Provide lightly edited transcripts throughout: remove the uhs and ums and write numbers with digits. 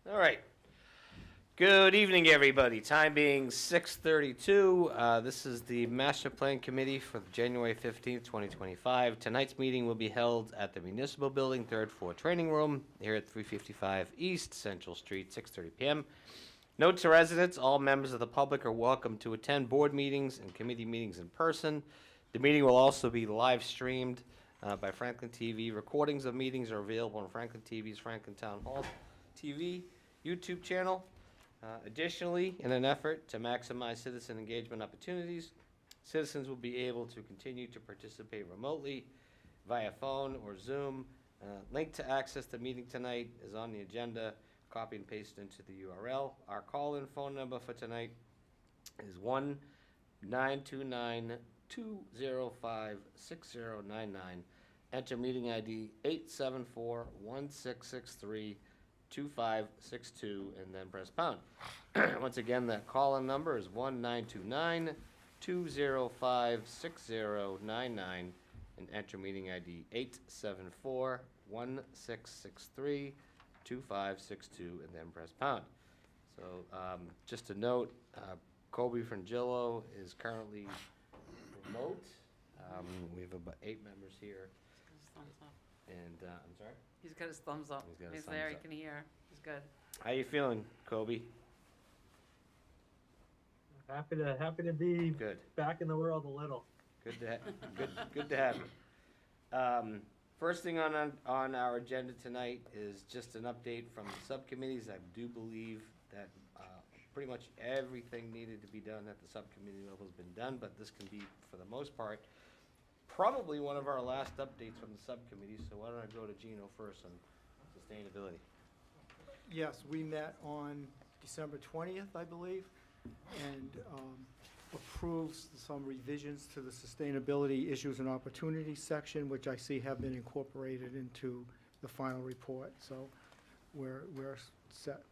All right. Good evening, everybody. Time being 6:32. This is the Master Plan Committee for January 15th, 2025. Tonight's meeting will be held at the Municipal Building, third floor training room, here at 355 East Central Street, 6:30 p.m. Note to residents, all members of the public are welcome to attend board meetings and committee meetings in person. The meeting will also be live streamed by Franklin TV. Recordings of meetings are available on Franklin TV's Franklin Town Hall TV YouTube channel. Additionally, in an effort to maximize citizen engagement opportunities, citizens will be able to continue to participate remotely via phone or Zoom. Link to access the meeting tonight is on the agenda. Copy and paste into the URL. Our call-in phone number for tonight is 1-929-205-6099. Enter meeting ID 874-1663. 2562 and then press pound. Once again, that call-in number is 1-929-205-6099 and enter meeting ID 874-1663-2562 and then press pound. So just a note, Kobe Frangillo is currently remote. We have about 8 members here. And I'm sorry? He's got his thumbs up. He's there, he can hear. He's good. How you feeling, Kobe? Happy to be Good. back in the world a little. Good to have you. First thing on our agenda tonight is just an update from the subcommittees. I do believe that pretty much everything needed to be done at the subcommittee level has been done, but this can be, for the most part, probably one of our last updates from the subcommittee. So why don't I go to Gino first on sustainability? Yes, we met on December 20th, I believe, and approved some revisions to the sustainability issues and opportunities section, which I see have been incorporated into the final report. So we're set.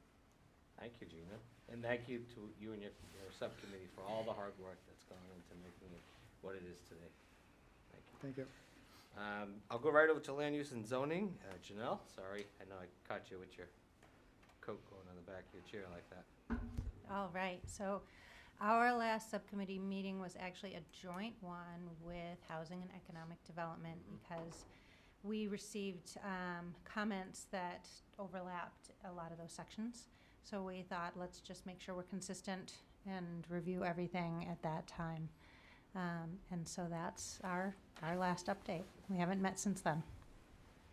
Thank you, Gino. And thank you to you and your subcommittee for all the hard work that's gone into making it what it is today. Thank you. I'll go right over to land use and zoning. Janelle, sorry, I know I caught you with your coat going on the back of your chair like that. All right, so our last subcommittee meeting was actually a joint one with Housing and Economic Development because we received comments that overlapped a lot of those sections. So we thought, let's just make sure we're consistent and review everything at that time. And so that's our last update. We haven't met since then.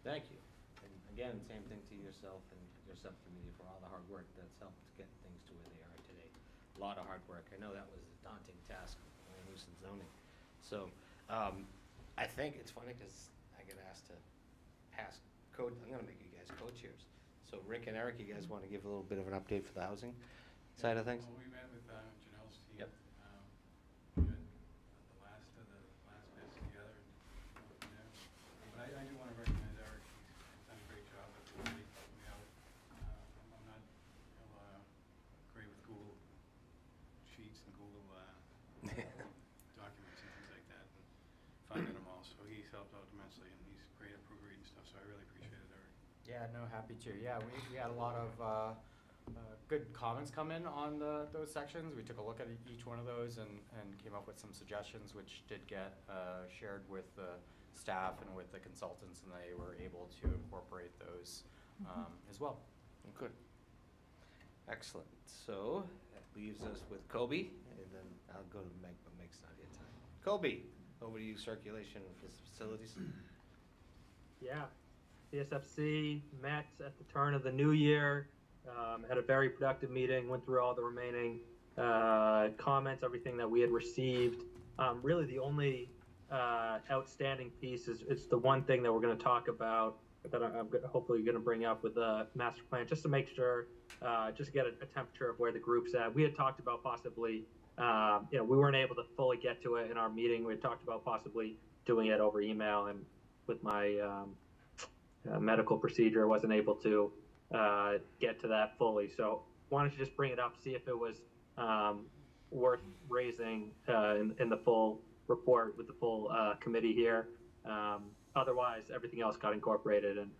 Thank you. And again, same thing to yourself and your subcommittee for all the hard work that's helped get things to where they are today. A lot of hard work. I know that was a daunting task, land use and zoning. So I think it's funny because I get asked to pass code. I'm going to make you guys co-chairs. So Rick and Eric, you guys want to give a little bit of an update for the housing side of things? Well, we met with Janelle's team. Yep. We had the last bits together. But I do want to recognize Eric. He's done a great job at really helping me out. I'm not great with Google Sheets and Google documents and things like that, and finding them all. So he's helped out immensely, and he's great at proofreading stuff. So I really appreciate it, Eric. Yeah, no, happy to. Yeah, we had a lot of good comments come in on those sections. We took a look at each one of those and came up with some suggestions, which did get shared with the staff and with the consultants, and they were able to incorporate those as well. Good. Excellent. So that leaves us with Kobe, and then I'll go to Meg, but Meg's not here tonight. Kobe, over to you, circulation and facilities. Yeah, CSFC met at the turn of the new year, had a very productive meeting, went through all the remaining comments, everything that we had received. Really the only outstanding piece is the one thing that we're going to talk about that I'm hopefully going to bring up with the master plan, just to make sure, just get a temperature of where the group's at. We had talked about possibly, we weren't able to fully get to it in our meeting. We had talked about possibly doing it over email, and with my medical procedure, I wasn't able to get to that fully. So wanted to just bring it up, see if it was worth raising in the full report with the full committee here. Otherwise, everything else got incorporated, and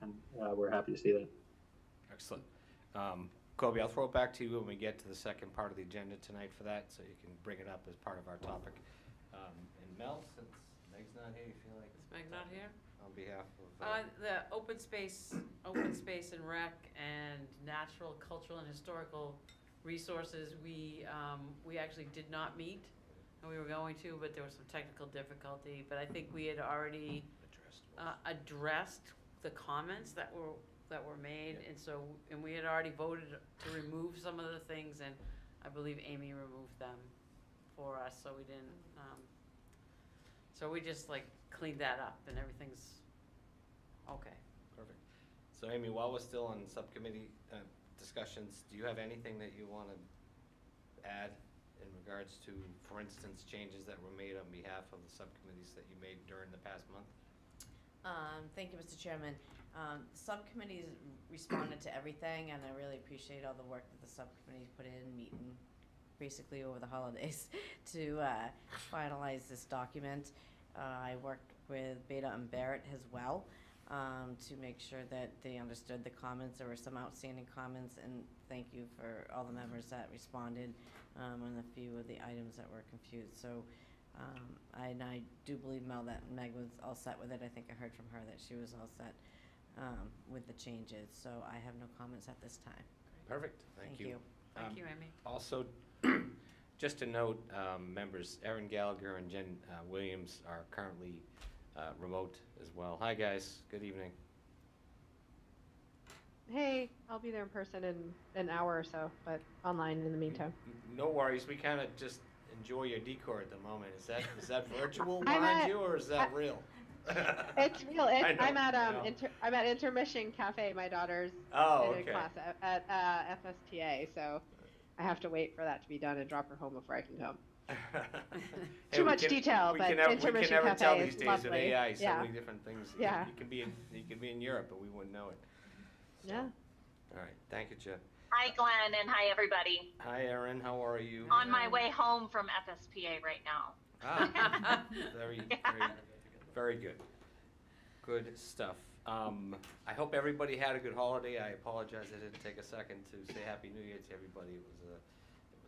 we're happy to see that. Excellent. Kobe, I'll throw it back to you when we get to the second part of the agenda tonight for that, so you can bring it up as part of our topic. And Mel, since Meg's not here, you feel like? Is Meg not here? On behalf of. The open space and rec and natural, cultural, and historical resources, we actually did not meet, and we were going to, but there was some technical difficulty. But I think we had already addressed the comments that were made, and we had already voted to remove some of the things, and I believe Amy removed them for us, so we didn't, so we just like cleaned that up and everything's okay. Perfect. So Amy, while we're still on subcommittee discussions, do you have anything that you want to add in regards to, for instance, changes that were made on behalf of the subcommittees that you made during the past month? Thank you, Mr. Chairman. Subcommittees responded to everything, and I really appreciate all the work that the subcommittees put in, meeting basically over the holidays to finalize this document. I worked with Beta and Barrett as well to make sure that they understood the comments. There were some outstanding comments, and thank you for all the members that responded on a few of the items that were confused. So I do believe, Mel, that Meg was all set with it. I think I heard from her that she was all set with the changes. So I have no comments at this time. Perfect. Thank you. Thank you, Amy. Also, just to note, members Erin Gallagher and Jen Williams are currently remote as well. Hi, guys. Good evening. Hey, I'll be there in person in an hour or so, but online in the meantime. No worries. We kind of just enjoy your decor at the moment. Is that virtual I'm behind at- you, or is that real? It's real. I know, I'm at I know. I'm at Intermission Cafe. My daughter's Oh, in okay. a class at FSTA, so I have to wait for that to be done and drop her home before I can come. Hey, Too we much can- detail, we but can never, Intermission we can never Cafe tell is these days lovely. with AI so Yeah. many different things. Yeah. You could be in Europe, but we wouldn't know it. So, Yeah. All right. Thank you, Jeff. Hi, Glenn, and hi, everybody. Hi, Erin. How are you? On my way home from FSPA right now. Ah, very, very good. Good stuff. I hope everybody had a good holiday. I apologize I didn't take a second to say Happy New Year to everybody. It was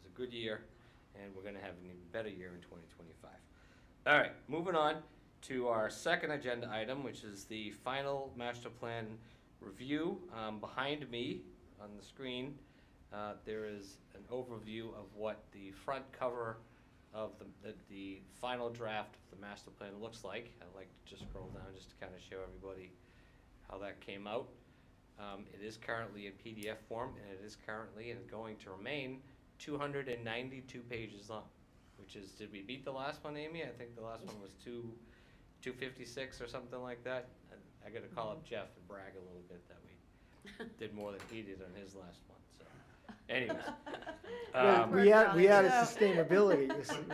a good year, and we're going to have an even better year in 2025. All right, moving on to our second agenda item, which is the final master plan review. Behind me on the screen, there is an overview of what the front cover of the final draft of the master plan looks like. I'd like to just scroll down just to kind of show everybody how that came out. It is currently in PDF form, and it is currently and going to remain 292 pages long, which is, did we beat the last one, Amy? I think the last one was 256 or something like that. I got to call up Jeff and brag a little bit that we did more than he did on his last one. So, anyways, We added sustainability.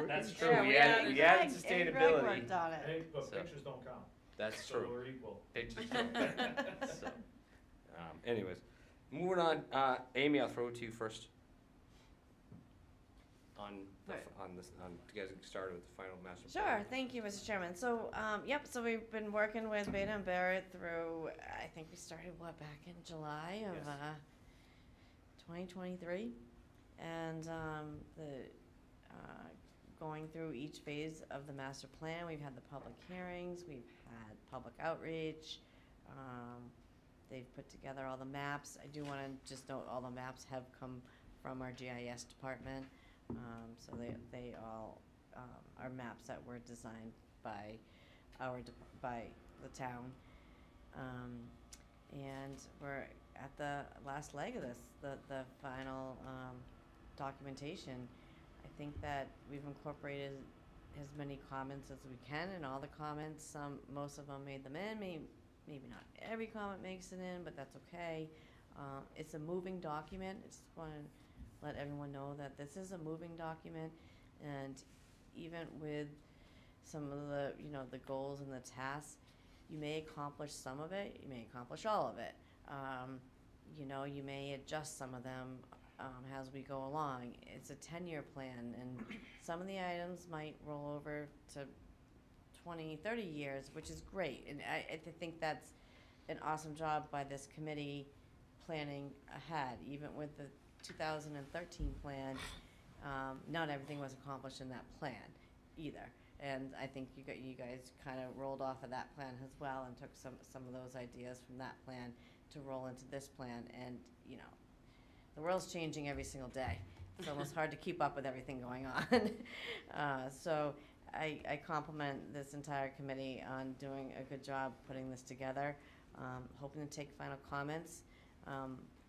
that's true. Yeah, we added Greg sustainability. worked on it. Hey, but So- pictures don't count. That's So true. we're equal. Pictures don't. So, anyways, moving on. Amy, I'll throw it to you first. To get started with the final master plan. Sure, thank you, Mr. Chairman. So, so we've been working with Beta and Barrett through, I think we started, back in July of Yes. 2023? And going through each phase of the master plan, we've had the public hearings, we've had public outreach. They've put together all the maps. I do want to just note all the maps have come from our GIS department. So they all are maps that were designed by by the town. And we're at the last leg of this, the final documentation. I think that we've incorporated as many comments as we can, and all the comments, most of them made them in, maybe not every comment makes it in, but that's okay. It's a moving document. I just want to let everyone know that this is a moving document, and even with some of the, the goals and the tasks, you may accomplish some of it, you may accomplish all of it. You may adjust some of them as we go along. It's a 10-year plan, and some of the items might roll over to 20, 30 years, which is great. And I think that's an awesome job by this committee planning ahead, even with 2013 plan, not everything was accomplished in that plan either. And I think you guys kind of rolled off of that plan as well and took some of those ideas from that plan to roll into this plan. And, you know, the world's changing every single day. It's almost hard to keep up with everything going on. So I compliment this entire committee on doing a good job putting this together. Hoping to take final comments.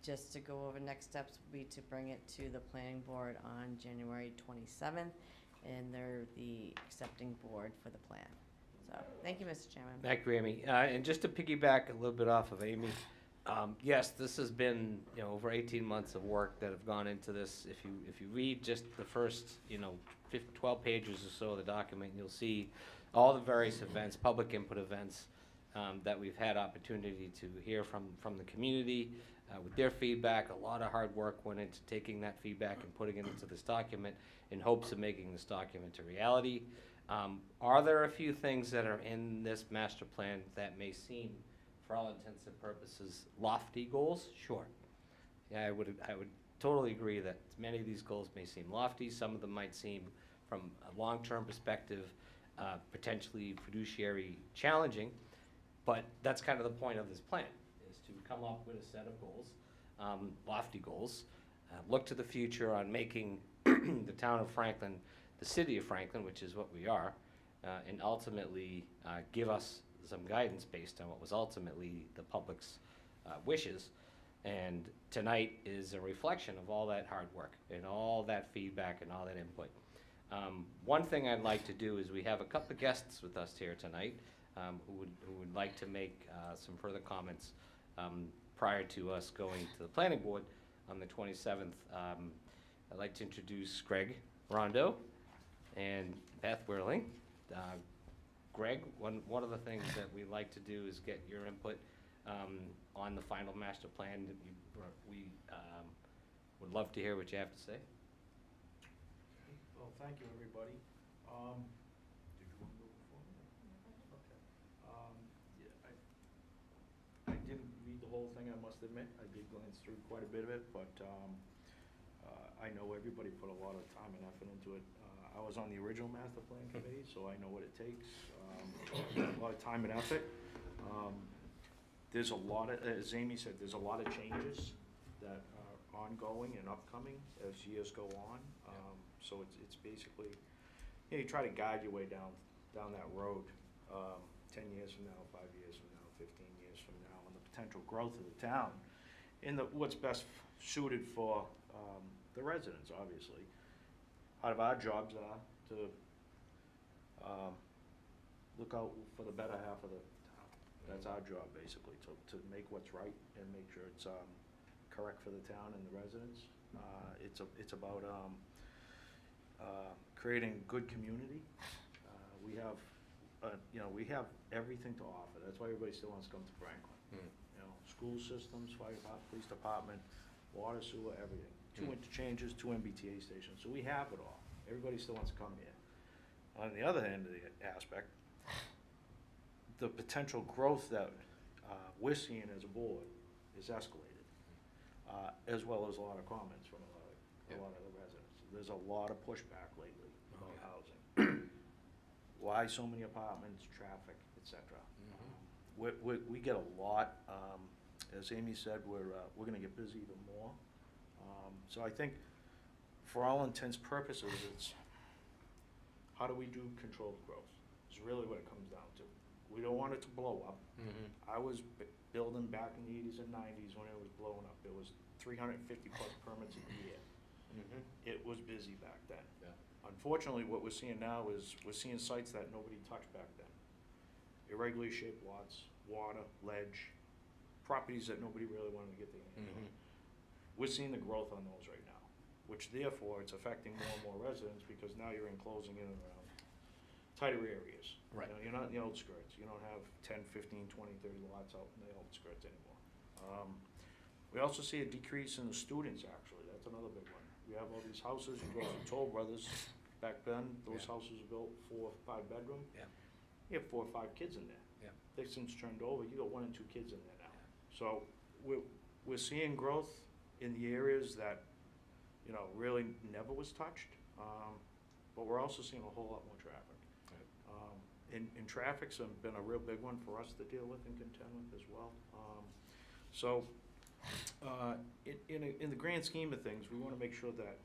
Just to go over next steps would be to bring it to the planning board on January 27th, and they're the accepting board for the plan. So, thank you, Mr. Chairman. Thank you, Amy. And just to piggyback a little bit off of Amy, yes, this has been, you know, over 18 months of work that have gone into this. If you read just the first, you know, 12 pages or so of the document, you'll see all the various events, public input events, that we've had opportunity to hear from the community with their feedback. A lot of hard work went into taking that feedback and putting it into this document in hopes of making this document a reality. Are there a few things that are in this master plan that may seem, for all intents and purposes, lofty goals? Sure. Yeah, I would totally agree that many of these goals may seem lofty. Some of them might seem, from a long-term perspective, potentially fiduciary challenging. But that's kind of the point of this plan, is to come up with a set of goals, lofty goals, look to the future on making the town of Franklin the city of Franklin, which is what we are, and ultimately give us some guidance based on what was ultimately the public's wishes. And tonight is a reflection of all that hard work and all that feedback and all that input. One thing I'd like to do is we have a couple of guests with us here tonight who would like to make some further comments prior to us going to the planning board on the 27th. I'd like to introduce Greg Rondo and Beth Whirling. Greg, one of the things that we like to do is get your input on the final master plan. We would love to hear what you have to say. Well, thank you, everybody. Did you want to go before me? Okay. Yeah, I didn't read the whole thing, I must admit. I did glance through quite a bit of it, but I know everybody put a lot of time and effort into it. I was on the original master plan committee, so I know what it takes. A lot of time and effort. There's a lot of, as Amy said, there's a lot of changes that are ongoing and upcoming as years go on. So it's basically, you know, you try to guide your way down that road 10 years from now, 5 years from now, 15 years from now, and the potential growth of the town and what's best suited for the residents, obviously. Part of our jobs are to look out for the better half of the town. That's our job, basically, to make what's right and make sure it's correct for the town and the residents. It's about creating a good community. We have, we have everything to offer. That's why everybody still wants to come to Franklin. You know, school systems, fire department, police department, water, sewer, everything. 2 interchanges, 2 MBTA stations. So we have it all. Everybody still wants to come here. On the other hand of the aspect, the potential growth that we're seeing as a board is escalated, as well as a lot of comments from a lot of the residents. There's a lot of pushback lately about housing. Why so many apartments, traffic, etc. We get a lot. As Amy said, we're going to get busy even more. So I think, for all intents purposes, it's how do we do controlled growth? Is really what it comes down to. We don't want it to blow up. I was building back in the 80s and 90s when it was blowing up. It was 350 plus permits a year. It was busy back then. Unfortunately, what we're seeing now is we're seeing sites that nobody touched back then. Irregularly shaped lots, water, ledge, properties that nobody really wanted to get their hands on. We're seeing the growth on those right now, which therefore it's affecting more and more residents because now you're enclosing in and around tighter areas. Right. You know, you're not in the outskirts. You don't have 10, 15, 20, 30 lots out in the outskirts anymore. We also see a decrease in the students, actually. That's another big one. We have all these houses, you go to Toll Brothers, back then, those houses were built 4 or 5 bedroom. You have 4 or 5 kids in there. They've since turned over, you got 1 and 2 kids in there now. So we're seeing growth in the areas that you know, really never was touched. But we're also seeing a whole lot more traffic. And traffic's been a real big one for us to deal with and contend with as well. In the grand scheme of things, we want to make sure that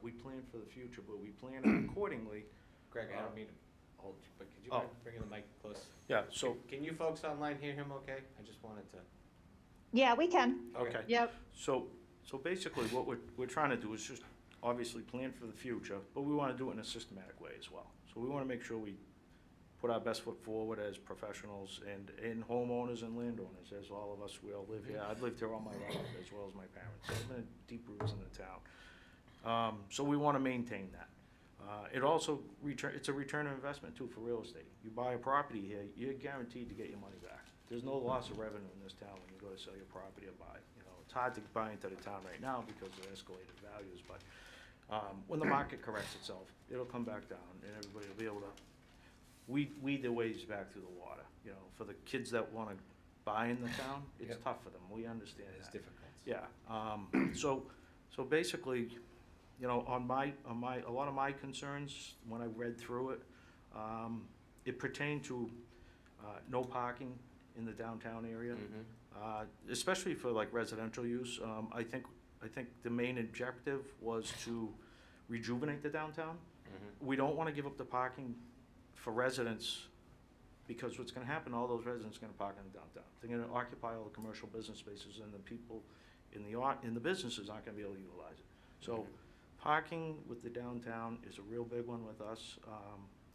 we plan for the future, but we plan accordingly. Greg, I don't mean to hold you, but could you Oh. bring the mic close? Yeah, so, Can you folks online hear him okay? I just wanted to. Yeah, we can. okay. Yep. So basically, what we're trying to do is just obviously plan for the future, but we want to do it in a systematic way as well. So we want to make sure we put our best foot forward as professionals and homeowners and landowners, as all of us, we all live here. I've lived here all my life, as well as my parents. So I've been deep roots in the town. So we want to maintain that. It also, it's a return on investment too for real estate. You buy a property here, you're guaranteed to get your money back. There's no loss of revenue in this town when you go to sell your property or buy. You know, it's hard to buy into the town right now because of escalated values, but when the market corrects itself, it'll come back down and everybody will be able to weed their ways back through the water. You know, for the kids that want to buy in the town, it's Yep. tough for them. We understand It's that. difficult. Yeah. So basically, you know, on a lot of my concerns, when I read through it, it pertained to no parking in the downtown area, especially for like residential use. I think the main objective was to rejuvenate the downtown. We don't want to give up the parking for residents, because what's gonna happen, all those residents are gonna park in the downtown. They're gonna occupy all the commercial business spaces, and the people in the businesses aren't gonna be able to utilize it. So parking with the downtown is a real big one with us.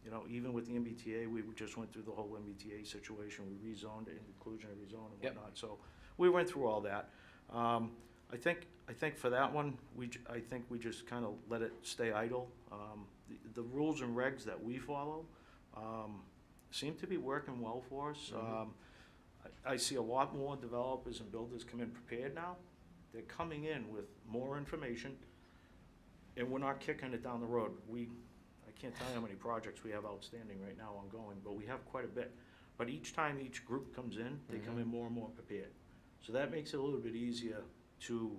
You know, even with the MBTA, we just went through the whole MBTA situation. We rezoned it, inclusionary zone and Yep. whatnot. So we went through all that. I think for that one, I think we just kind of let it stay idle. The rules and regs that we follow seem to be working well for us. I see a lot more developers and builders come in prepared now. They're coming in with more information, and we're not kicking it down the road. I can't tell you how many projects we have outstanding right now ongoing, but we have quite a bit. But each time each group comes in, they come in more and more prepared. So that makes it a little bit easier to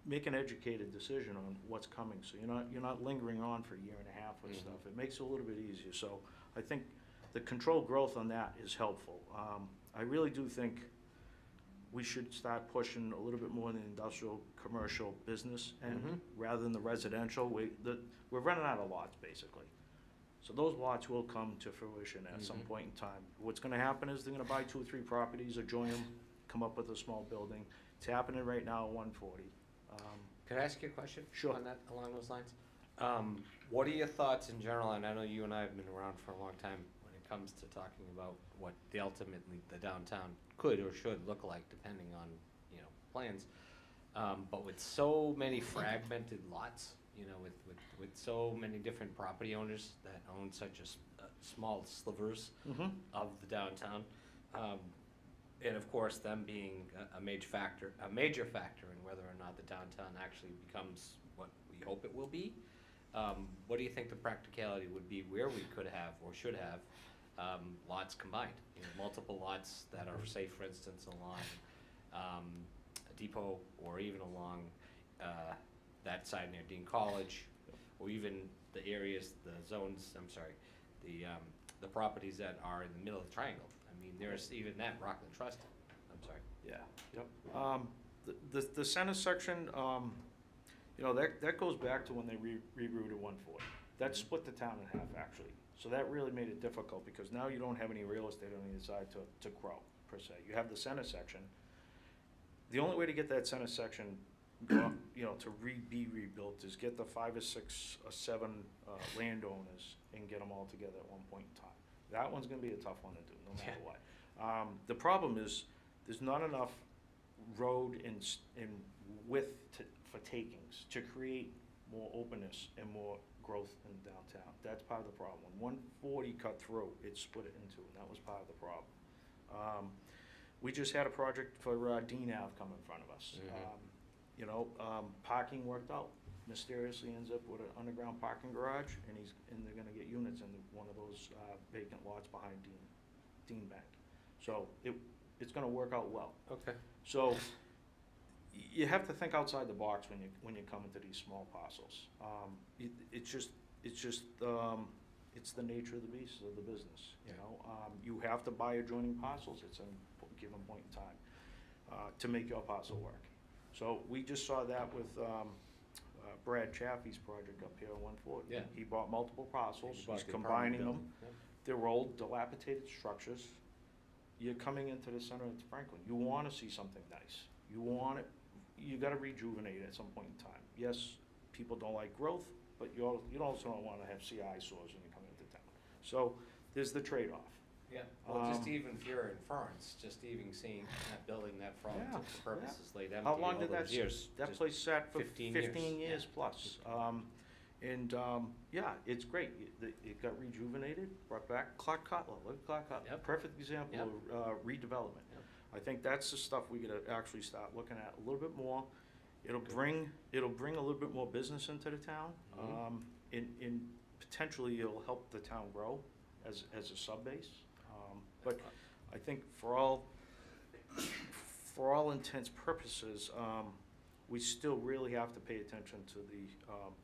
make an educated decision on what's coming. So you're not lingering on for a year and a half with stuff. It makes it a little bit easier. So I think the controlled growth on that is helpful. I really do think we should start pushing a little bit more in the industrial, commercial business end rather than the residential. We're running out of lots, basically. So those lots will come to fruition at some point in time. What's gonna happen is they're gonna buy 2 or 3 properties, adjoin them, come up with a small building. It's happening right now at 140. Could I ask you a question? Sure. On that, along those lines? What are your thoughts in general, and I know you and I have been around for a long time, when it comes to talking about what ultimately the downtown could or should look like, depending on, you know, plans. But with so many fragmented lots, you know, with so many different property owners that own such small slivers of the downtown, and of course, them being a major factor in whether or not the downtown actually becomes what we hope it will be. What do you think the practicality would be where we could have or should have lots combined? You know, multiple lots that are, say, for instance, along a depot, or even along that side near Dean College, or even the areas, the zones, the properties that are in the middle of the triangle. I mean, there's even that, Rockland Trust, I'm sorry. Yeah, yep. The center section, you know, that goes back to when they rerouted 140. That split the town in half, actually. So that really made it difficult, because now you don't have any real estate on either side to grow, per se. You have the center section. The only way to get that center section, you know, to be rebuilt is get the 5 or 6 or 7 landowners and get them all together at one point in time. That one's gonna be a tough one to do, no matter what. The problem is, there's not enough road and width for takings to create more openness and more growth in downtown. That's part of the problem. When 140 cut through, it split it in two, and that was part of the problem. We just had a project for Dean Ave come in front of us. You know, parking worked out. Mysteriously ends up with an underground parking garage, and they're gonna get units in one of those vacant lots behind Dean Bank. So it's gonna work out well. Okay. So, you have to think outside the box when you come into these small parcels. It's the nature of the beast of the business, you know? You have to buy adjoining parcels at some given point in time, to make your parcel work. So we just saw that with, Brad Chaffee's project up here on 140. Yeah. He bought multiple parcels, He bought he's the combining apartment them. building. They're old, dilapidated structures. You're coming into the center of Franklin. You wanna see something nice. You gotta rejuvenate it at some point in time. Yes, people don't like growth, but you also don't wanna have CI sores when you come into town. So, there's the trade-off. Yeah, well, just Um, even if you're in Ferns, just even seeing that building, that front, Yeah, the purpose is laid empty How all long did those years. that just place sat for? 15 years. 15 years Yeah. plus. Yeah, it's great. It got rejuvenated, brought back. Clark Cutler, look at Clark Cutler. Yep. Perfect example Yep. of redevelopment. Yep. I think that's the stuff we gotta actually start looking at a little bit more. It'll bring a little bit more business into the town. Mhm. And potentially it'll help the town grow as a sub-base. But I think for all intents purposes, we still really have to pay attention to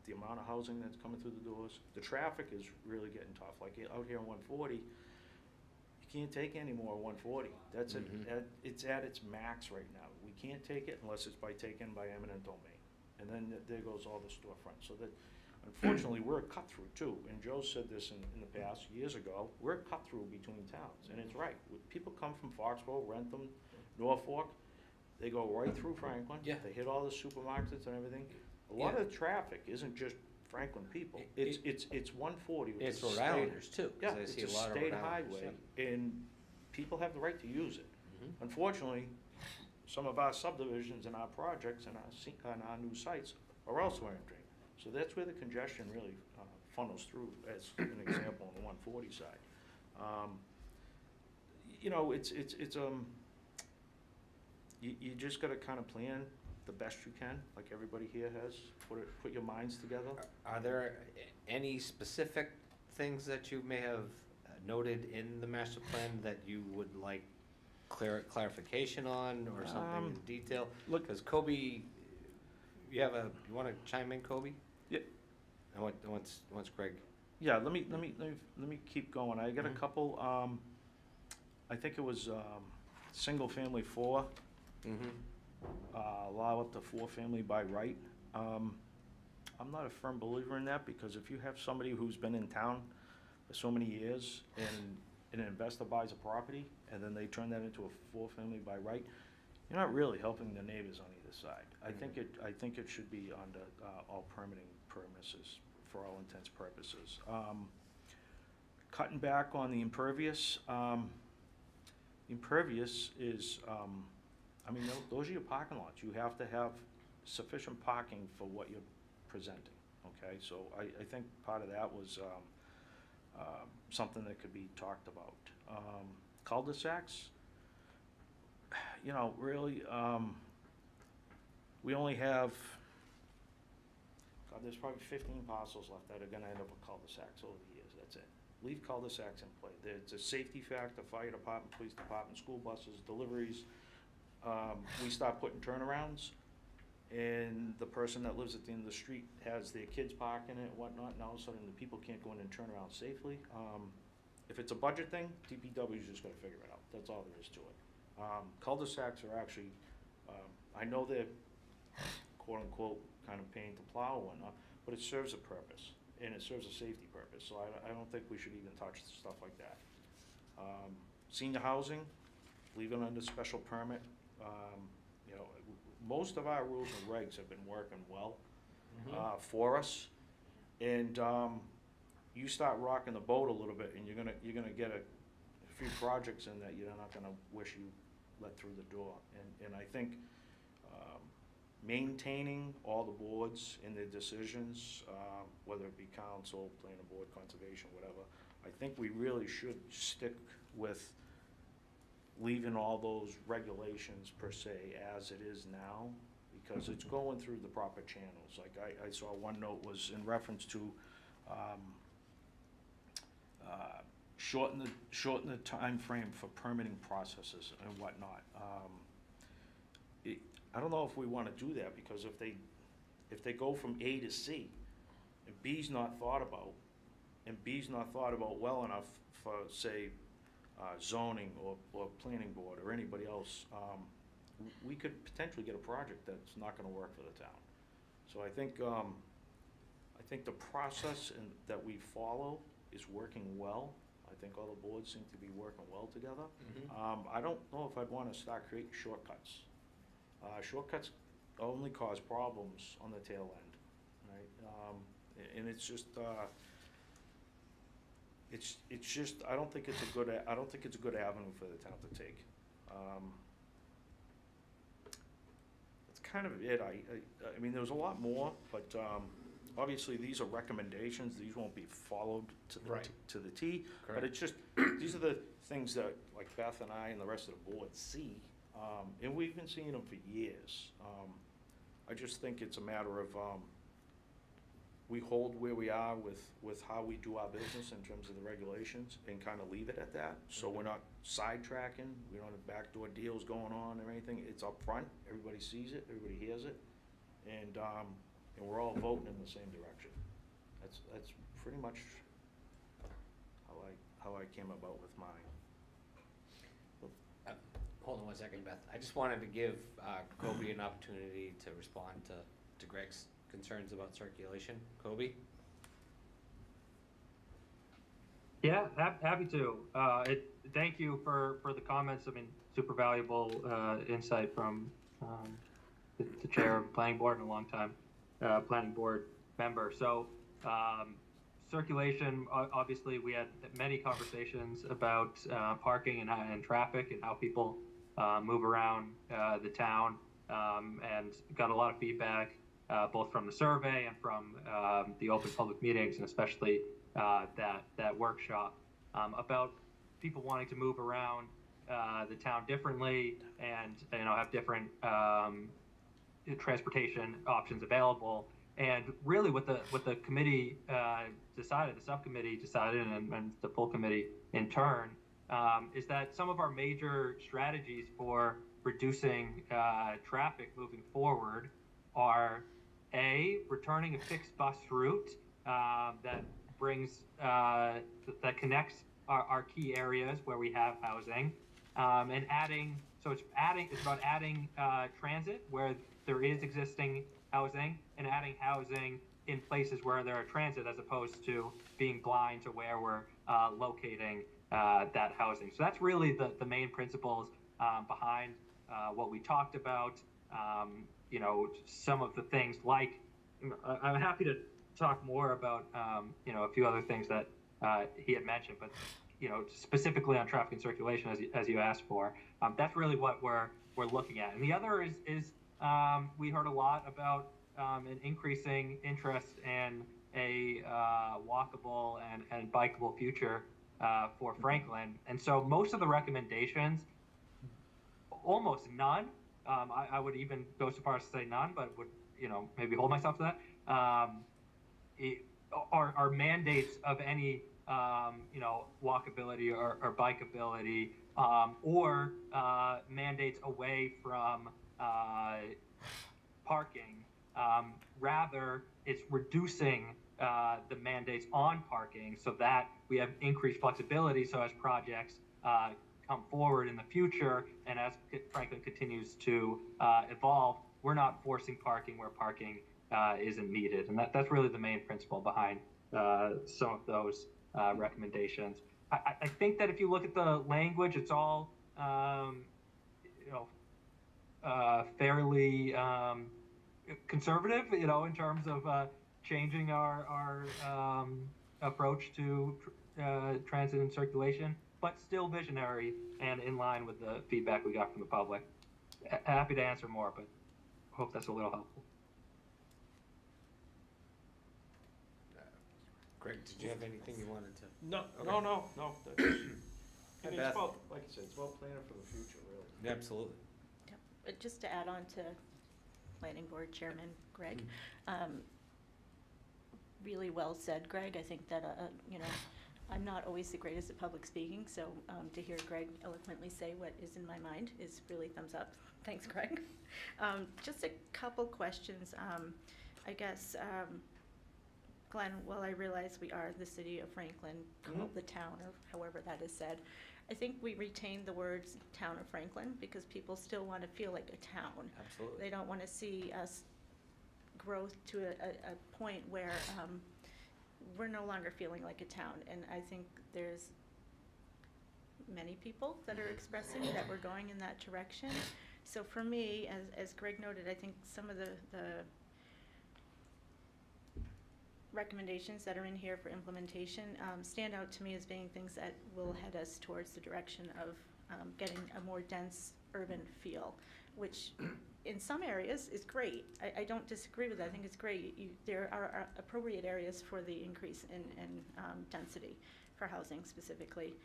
the amount of housing that's coming through the doors. The traffic is really getting tough, like out here on 140, you can't take any more 140. That's it, Mhm. it's at its max right now. We can't take it unless it's taken by eminent domain. And then there goes all the storefronts. So that, unfortunately, we're a cut-through too. And Joe said this in the past, years ago, we're a cut-through between towns, and it's right. People come from Foxborough, Rentham, Norfolk, they go right through Franklin. Yeah. They hit all the supermarkets and everything. A lot Yeah. of the traffic isn't just Franklin people. It- It's 140. which It's is a Rhode state- Islanders too, Yeah, because I it's see a a lot of state Rhode Islanders. highway, and people have the right to use it. Mhm. Unfortunately, some of our subdivisions and our projects and our new sites are also empty. So that's where the congestion really funnels through, as an example, on the 140 side. You know, you just gotta kind of plan the best you can, like everybody here has. Put your minds together. Are there any specific things that you may have noted in the master plan that you would like clarification on, or something in detail? look- Because Kobe, you wanna chime in, Kobe? Yeah. And once Greg, Yeah, let me keep going. I got a Mhm. couple, I think it was, single family 4, allow up to 4 family by right. I'm not a firm believer in that, because if you have somebody who's been in town for so many years, and an investor buys a property, and then they turn that into a 4 family by right, you're not really helping the neighbors on either side. I think it should be under, all permitting premises, for all intents purposes. Cutting back on the impervious, impervious is, I mean, those are your parking lots. You have to have sufficient parking for what you're presenting, okay? So I think part of that was, something that could be talked about. Cul-de-sacs, you know, really, we only have, God, there's probably 15 parcels left that are gonna end up with cul-de-sacs over the years, that's it. Leave cul-de-sacs in play. There's a safety factor, fire department, police department, school buses, deliveries. We start putting turnarounds, and the person that lives at the end of the street has their kids parking it and whatnot, and all of a sudden the people can't go in and turn around safely. If it's a budget thing, DPW's just gotta figure it out, that's all there is to it. Cul-de-sacs are actually, I know they're quote-unquote kind of paying to plow and whatnot, but it serves a purpose, and it serves a safety purpose, so I don't think we should even touch stuff like that. Senior housing, leave it under special permit. You know, most of our rules and regs have been working well for us, and you start rocking the boat a little bit, and you're gonna get a few projects in that you're not gonna wish you let through the door. And I think maintaining all the boards in their decisions, whether it be council, planning board, conservation, whatever, I think we really should stick with leaving all those regulations per se as it is now, because it's going through the proper channels. Like I saw one note was in reference to shorten the time frame for permitting processes and whatnot. I don't know if we wanna do that, because if they go from A to C, and B's not thought about, and B's not thought about well enough for, say, zoning or planning board or anybody else, we could potentially get a project that's not gonna work for the town. So I think the process that we follow is working well. I think all the boards seem to be working well together. I don't know if I'd wanna start creating shortcuts. Shortcuts only cause problems on the tail end, right? And it's just, it's just, I don't think it's a good avenue for the town to take. That's kind of it. I mean, there's a lot more, but, obviously, these are recommendations. These won't be followed to the Right. to the T. But Correct. it's just, these are the things that, like Beth and I and the rest of the board see, and we've been seeing them for years. I just think it's a matter of, we hold where we are with how we do our business in terms of the regulations and kind of leave it at that. So we're not sidetracking, we don't have backdoor deals going on or anything. It's up front, everybody sees it, everybody hears it, and we're all voting in the same direction. That's pretty much how I came about with mine. Hold on one second, Beth. I just wanted to give Kobe an opportunity to respond to Greg's concerns about circulation. Kobe? Yeah, happy to. Thank you for the comments. I mean, super valuable insight from the chair of the planning board and a longtime planning board member. So circulation, obviously, we had many conversations about parking and traffic and how people move around the town, and got a lot of feedback both from the survey and from the open public meetings, and especially that workshop about people wanting to move around the town differently and have different transportation options available. And really what the committee decided, the subcommittee decided, and the full committee in turn, is that some of our major strategies for reducing traffic moving forward are returning a fixed bus route that brings that connects our key areas where we have housing, and it's about adding transit where there is existing housing, and adding housing in places where there are transit, as opposed to being blind to where we're locating that housing. So that's really the main principles behind what we talked about. Some of the things like, I'm happy to talk more about a few other things that he had mentioned, but specifically on traffic and circulation, as you asked for, that's really what we're looking at. And the other is we heard a lot about an increasing interest in a walkable and bikeable future for Franklin. And so most of the recommendations, almost none, I would even go so far as to say none, but would maybe hold myself to that, are mandates of any walkability or bikeability, or mandates away from parking. Rather, it's reducing the mandates on parking so that we have increased flexibility, so as projects come forward in the future and as Franklin continues to evolve, we're not forcing parking where parking isn't needed. And that's really the main principle behind some of those recommendations. I think that if you look at the language, it's all fairly conservative, in terms of changing our approach to transit and circulation, but still visionary and in line with the feedback we got from the public. Happy to answer more, but hope that's a little helpful. Greg, did you have anything you wanted to? No. And it's Beth. about, like I said, it's about planning for the future, really. Yeah, absolutely. But just to add on to Planning Board Chairman Greg, really well said, Greg. I think that I'm not always the greatest at public speaking, so to hear Greg eloquently say what is in my mind is really thumbs up. Thanks, Greg. Just a couple questions. I guess, Glenn, while I realize we are the city of Franklin, called the town, or however that is said, I think we retain the words town of Franklin because people still want to feel like a town. Absolutely. They don't want to see us grow to a point where we're no longer feeling like a town. And I think there's many people that are expressing that we're going in that direction. So for me, as Greg noted, I think some of the recommendations that are in here for implementation stand out to me as being things that will head us towards the direction of getting a more dense urban feel, which in some areas is great. I don't disagree with that. I think it's great. There are appropriate areas for the increase in density for housing specifically.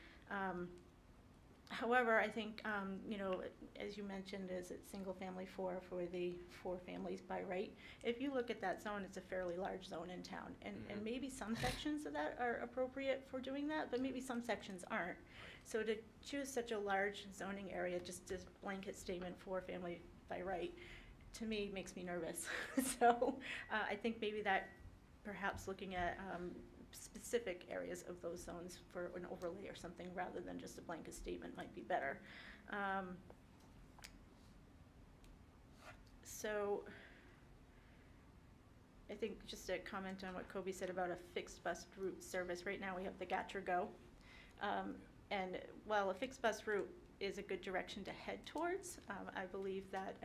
However, I think, you know, as you mentioned, is it single family for the 4 families by right? If you look at that zone, it's a fairly large zone in town. And maybe some sections of that are appropriate for doing that, but maybe some sections aren't. So to choose such a large zoning area, just as blanket statement for family by right, to me makes me nervous. So I think maybe that perhaps looking at specific areas of those zones for an overlay or something rather than just a blanket statement might be better. So I think just a comment on what Kobe said about a fixed bus route service. Right now we have the Gatra Go. And while a fixed bus route is a good direction to head towards, I believe that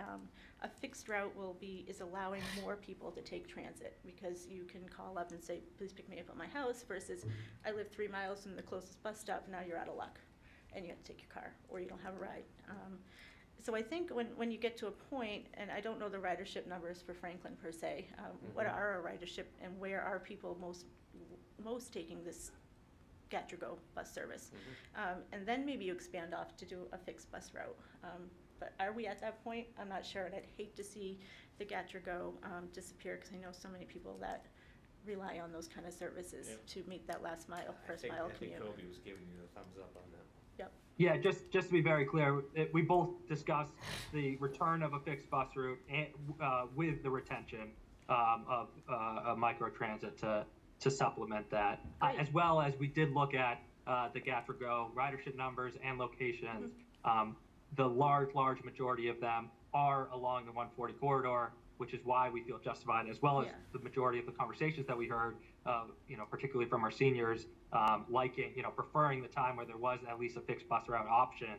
a fixed route is allowing more people to take transit because you can call up and say, please pick me up at my house versus I live 3 miles from the closest bus stop, now you're out of luck and you have to take your car or you don't have a ride. So I think when you get to a point, and I don't know the ridership numbers for Franklin per se, what are our ridership and where are people most taking this Gatra Go bus service? And then maybe you expand off to do a fixed bus route. But are we at that point? I'm not sure, and I'd hate to see the Gatra Go disappear because I know so many people that rely on those kind of services to meet that last mile, first mile commute. I think Kobe was giving you the thumbs up on that. Yep. Yeah, just to be very clear, we both discussed the return of a fixed bus route and, with the retention of a microtransit to supplement that, as well as we did look at the Gatra Go ridership numbers and locations. The large majority of them are along the 140 corridor, which is why we feel justified, as well as the majority of the conversations that we heard, you know, particularly from our seniors, liking, you know, preferring the time where there was at least a fixed bus route option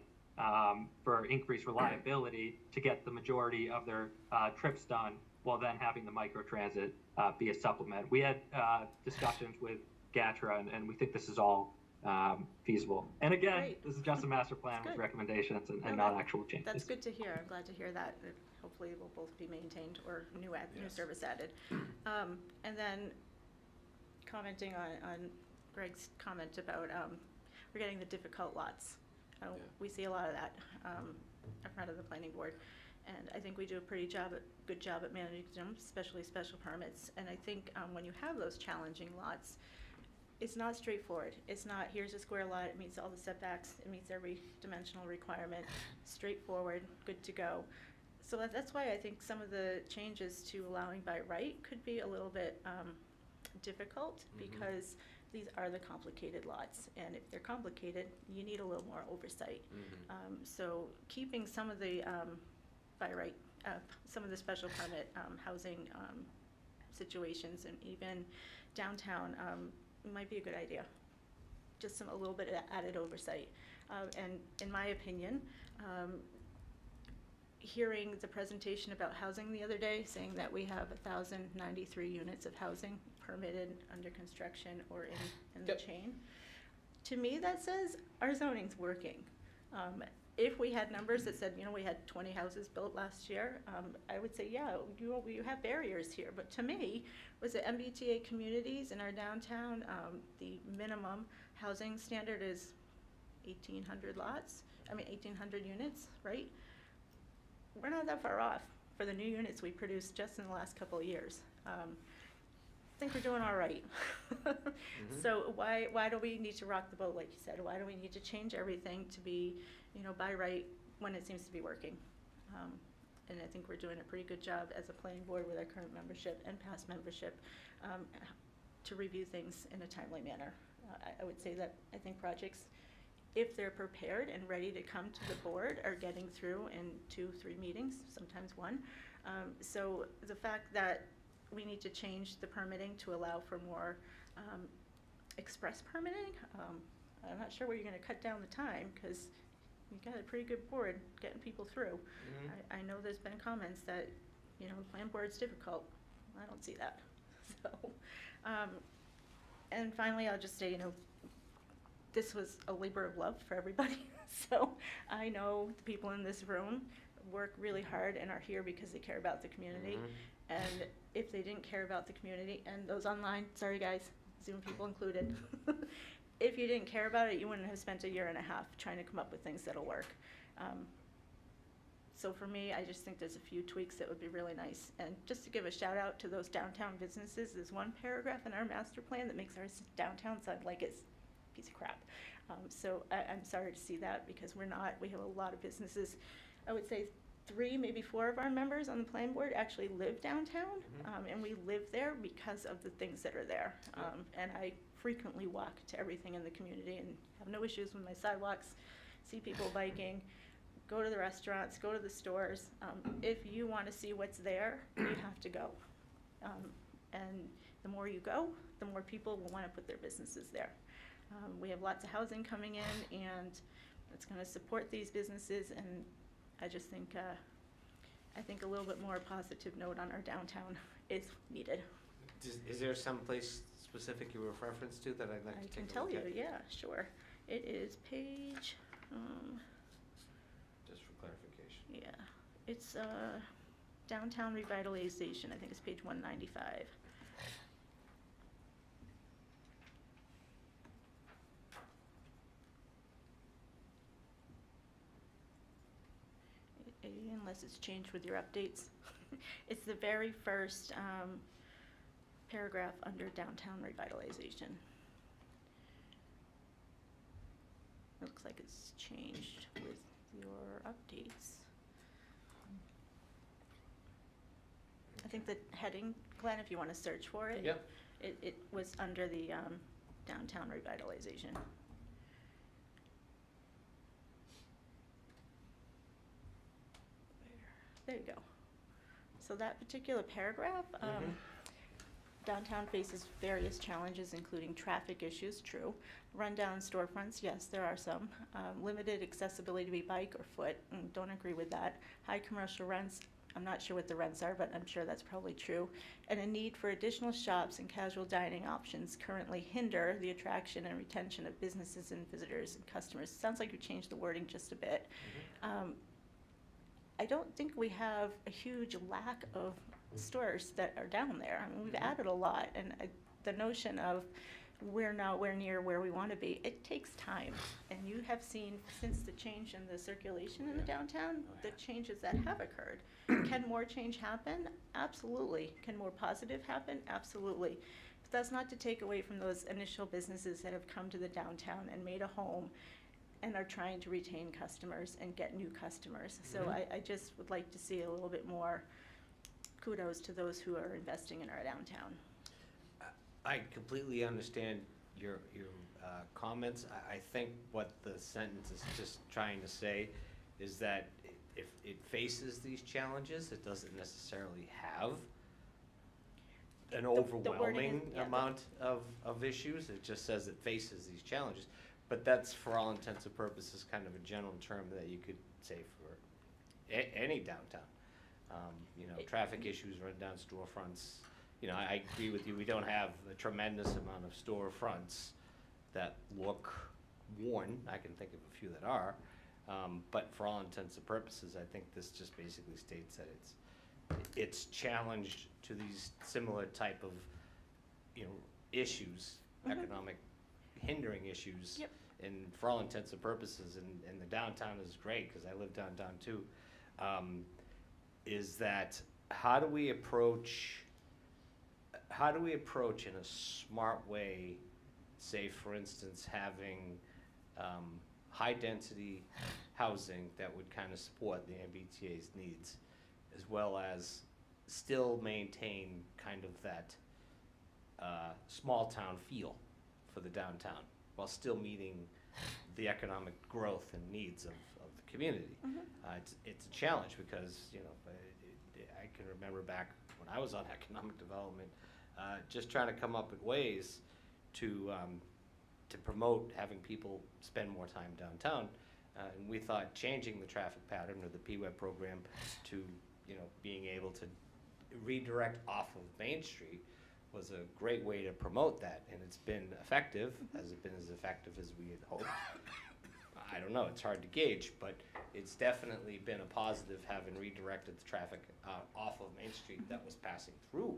for increased reliability to get the majority of their trips done, while then having the microtransit be a supplement. We had discussions with GATRA, and we think this is all feasible. And again, this is just a master plan with recommendations and not actual changes. That's good to hear. I'm glad to hear that. Hopefully it will both be maintained or new service added. And then commenting on Greg's comment about we're getting the difficult lots. We see a lot of that in front of the planning board. And I think we do a good job at managing them, especially special permits. And I think when you have those challenging lots, it's not straightforward. It's not, here's a square lot, it meets all the setbacks, it meets every dimensional requirement, straightforward, good to go. So that's why I think some of the changes to allowing by right could be a little bit difficult because these are the complicated lots. And if they're complicated, you need a little more oversight. So keeping some of the by right, some of the special permit housing situations and even downtown might be a good idea. Just a little bit of added oversight. And in my opinion, hearing the presentation about housing the other day, saying that we have 1,093 units of housing permitted, under construction, or in the chain, to me that says our zoning's working. If we had numbers that said, you know, we had 20 houses built last year, I would say, yeah, you have barriers here. But to me, was it MBTA communities in our downtown, the minimum housing standard is 1,800 lots, 1,800 units, right? We're not that far off for the new units we produced just in the last couple of years. think we're doing all right. So why do we need to rock the boat, like you said? Why do we need to change everything to be, by right when it seems to be working? And I think we're doing a pretty good job as a planning board with our current membership and past membership to review things in a timely manner. I would say that I think projects, if they're prepared and ready to come to the board, are getting through in 2-3 meetings, sometimes 1. So the fact that we need to change the permitting to allow for more express permitting, I'm not sure where you're going to cut down the time, because you've got a pretty good board getting people through. I know there's been comments that, the plan board's difficult. I don't see that. So, and finally, I'll just say, this was a labor of love for everybody. So I know the people in this room work really hard and are here because they care about the community. And if they didn't care about the community, and those online, sorry guys, Zoom people included, if you didn't care about it, you wouldn't have spent 1.5 years trying to come up with things that'll work. So for me, I just think there's a few tweaks that would be really nice. And just to give a shout out to those downtown businesses, there's one paragraph in our master plan that makes our downtown sound like it's a piece of crap. So I'm sorry to see that, because we have a lot of businesses. I would say 3, maybe 4 of our members on the planning board actually live downtown, and we live there because of the things that are there. And I frequently walk to everything in the community and have no issues with my sidewalks, see people biking, go to the restaurants, go to the stores. If you want to see what's there, you have to go. And the more you go, the more people will want to put their businesses there. We have lots of housing coming in, and it's going to support these businesses, and I just think, I think a little bit more positive note on our downtown is needed. Is there some place specific you were reference to that I'd like to take a look at? I can tell you, yeah, sure. It is page, Just for clarification. yeah, it's downtown revitalization. I think it's page 195. Unless it's changed with your updates. It's the very first paragraph under downtown revitalization. Looks like it's changed with your updates. I think the heading, Glenn, if you want to search for it, Yep. it was under the downtown revitalization. There you go. So that particular paragraph, downtown faces various challenges, including traffic issues, true. Rundown storefronts, yes, there are some. Limited accessibility by bike or foot, don't agree with that. High commercial rents, I'm not sure what the rents are, but I'm sure that's probably true. And a need for additional shops and casual dining options currently hinder the attraction and retention of businesses and visitors and customers. Sounds like you changed the wording just a bit. I don't think we have a huge lack of stores that are down there. I mean, we've added a lot, and the notion of we're nowhere near where we want to be, it takes time. And you have seen, since the change in the circulation in the downtown, the changes that have occurred. Can more change happen? Absolutely. Can more positive happen? Absolutely. But that's not to take away from those initial businesses that have come to the downtown and made a home and are trying to retain customers and get new customers. So I just would like to see a little bit more kudos to those who are investing in our downtown. I completely understand your comments. I think what the sentence is just trying to say is that if it faces these challenges, it doesn't necessarily have an overwhelming amount of issues. It just says it faces these challenges. But that's, for all intents and purposes, kind of a general term that you could say for any downtown. Traffic issues, run-down storefronts. I agree with you. We don't have a tremendous amount of storefronts that look worn. I can think of a few that are. But for all intents and purposes, I think this just basically states that it's challenged to these similar type of, issues, economic hindering issues. Yep. And for all intents and purposes, and the downtown is great, because I live downtown too, is that how do we approach how do we approach in a smart way, say, for instance, having high-density housing that would kind of support the MBTA's needs, as well as still maintain kind of that small-town feel for the downtown, while still meeting the economic growth and needs of the community. It's a challenge because, you know, I can remember back when I was on economic development, just trying to come up with ways to promote having people spend more time downtown. And we thought changing the traffic pattern of the PWEB program to, you know, being able to redirect off of Main Street was a great way to promote that, and it's been effective. Has it been as effective as we had hoped? I don't know, it's hard to gauge, but it's definitely been a positive having redirected the traffic off of Main Street that was passing through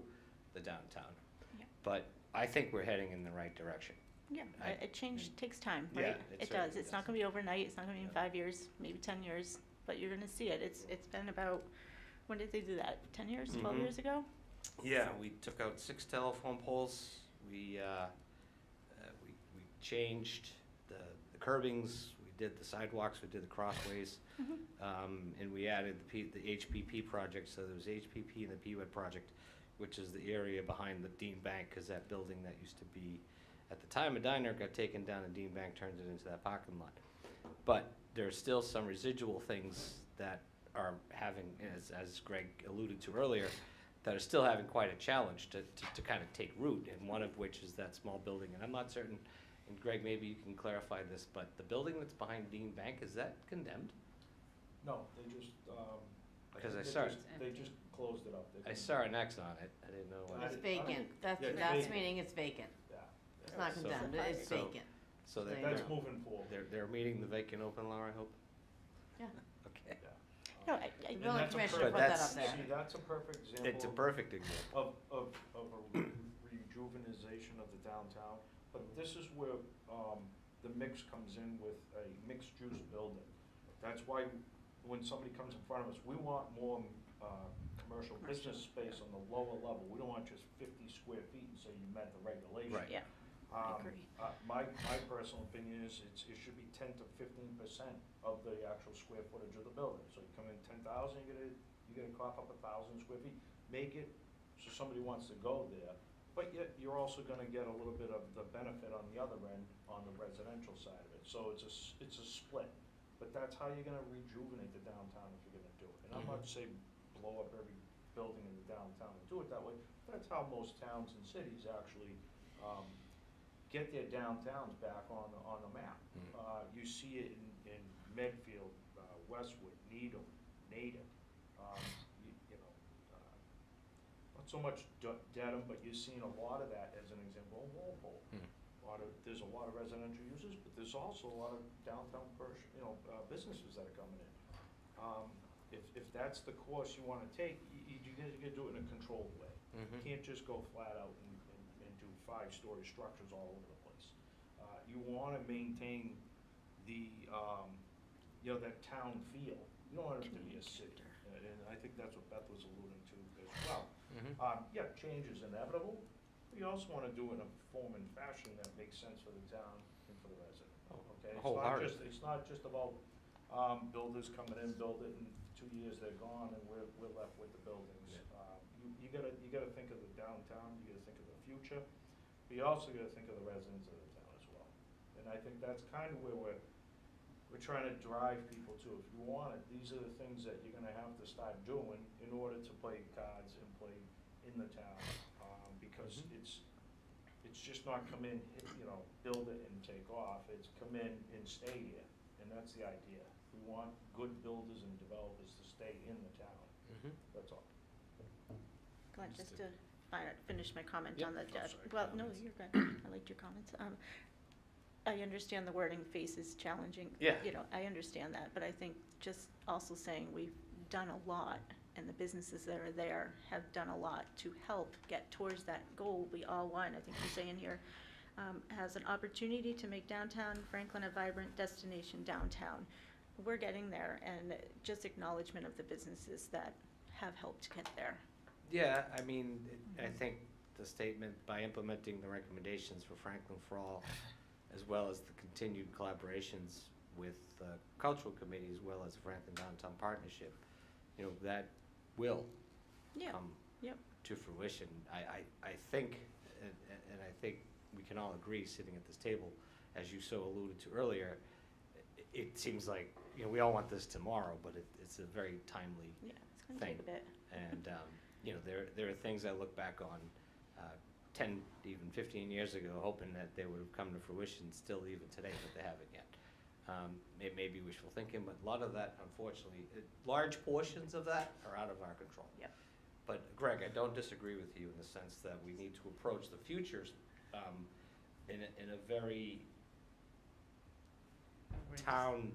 the downtown. Yeah. But I think we're heading in the right direction. Yeah, a change takes time, Yeah, right? it It does. certainly It's not does. gonna be overnight. It's not gonna be in Yeah. 5 years, maybe 10 years, but you're gonna see it. It's been about, when did they do that? 10 years, 12 Mhm. years ago? Yeah, we took out 6 telephone poles. We changed the curbings. We did the sidewalks. We did the crossways, and we added the HPP project. So there was HPP and the PWED project, which is the area behind the Dean Bank, because that building that used to be, at the time, a diner got taken down, and Dean Bank turned it into that parking lot. But there's still some residual things that are having, as Greg alluded to earlier, that are still having quite a challenge to kind of take root, and one of which is that small building. And I'm not certain, and Greg, maybe you can clarify this, but the building that's behind Dean Bank, is that condemned? No, they just, Because I think saw they it. just- They just closed it up. They I didn't- saw an X on it. I didn't know what. It's I vacant. think- That's, yeah, it's last vacant. meeting, it's vacant. Yeah. It's not So- condemned, it's so- vacant. So There they- you That's go. moving forward. they're meeting the vacant open law, I hope? Yeah. Okay. No, The And building that's a commissioner But put that that's- up there. See, that's a perfect example. It's a perfect example. of a rejuvenization of the downtown, but this is where, the mix comes in with a mixed-use building. That's why when somebody comes in front of us, we want more, commercial business space on the lower level. We don't want just 50 square feet and say you met the regulation. Right. Yeah, I agree. My personal opinion is it should be 10 to 15% of the actual square footage of the building. So you come in 10,000, you're gonna cough up 1,000 square feet. Make it so somebody wants to go there, but yet you're also gonna get a little bit of the benefit on the other end, on the residential side of it. So it's a split, but that's how you're gonna rejuvenate the downtown if you're gonna do it. And I'm not saying blow up every building in the downtown and do it that way. That's how most towns and cities actually, get their downtowns back on the map. You see it in Medfield, Westwood, Needham, Natick, you know, not so much Dedham, but you're seeing a lot of that as an example in Walpole. There's a lot of residential uses, but there's also a lot of downtown businesses that are coming in. If that's the course you wanna take, you gotta do it in a controlled way. You can't just go flat out and do 5-story structures all over the place. You wanna maintain the, that town feel. You don't want it to be a city, and I think that's what Beth was alluding to as well. Yeah, change is inevitable, but you also wanna do it in a form and fashion that makes sense for the town and for the resident, okay? Wholeheartedly. It's not just about, builders coming in, build it, and 2 years they're gone, and we're left with the buildings. You gotta think of the downtown, you gotta think of the future, but you also gotta think of the residents of the town as well. And I think that's kind of where we're trying to drive people to. If you want it, these are the things that you're gonna have to start doing in order to play cards and play in the town, because it's just not come in, build it and take off, it's come in and stay here, and that's the idea. We want good builders and developers to stay in the town, that's all. Glenn, just to finish my comment Yep. on the, Oh, sorry, well, no, comments. you're good. I liked your comments. I understand the wording phase is challenging. Yeah. I understand that, but I think just also saying we've done a lot, and the businesses that are there have done a lot to help get towards that goal we all want. I think you're saying here, has an opportunity to make downtown Franklin a vibrant destination downtown. We're getting there, and just acknowledgement of the businesses that have helped get there. Yeah, I mean, I think the statement, by implementing the recommendations for Franklin for All, as well as the continued collaborations with the cultural committee as well as Franklin Downtown Partnership, you know, that will Yeah. come Yep. to fruition. I think, and I think we can all agree, sitting at this table, as you so alluded to earlier, it seems like, you know, we all want this tomorrow, but it's a very timely Yeah, it's gonna thing. take a bit. And, you know, there are things I look back on 10, even 15 years ago, hoping that they would have come to fruition still even today, but they haven't yet. It may be wishful thinking, but a lot of that, unfortunately, large portions of that are out of our control. Yep. But Greg, I don't disagree with you in the sense that we need to approach the futures in a very town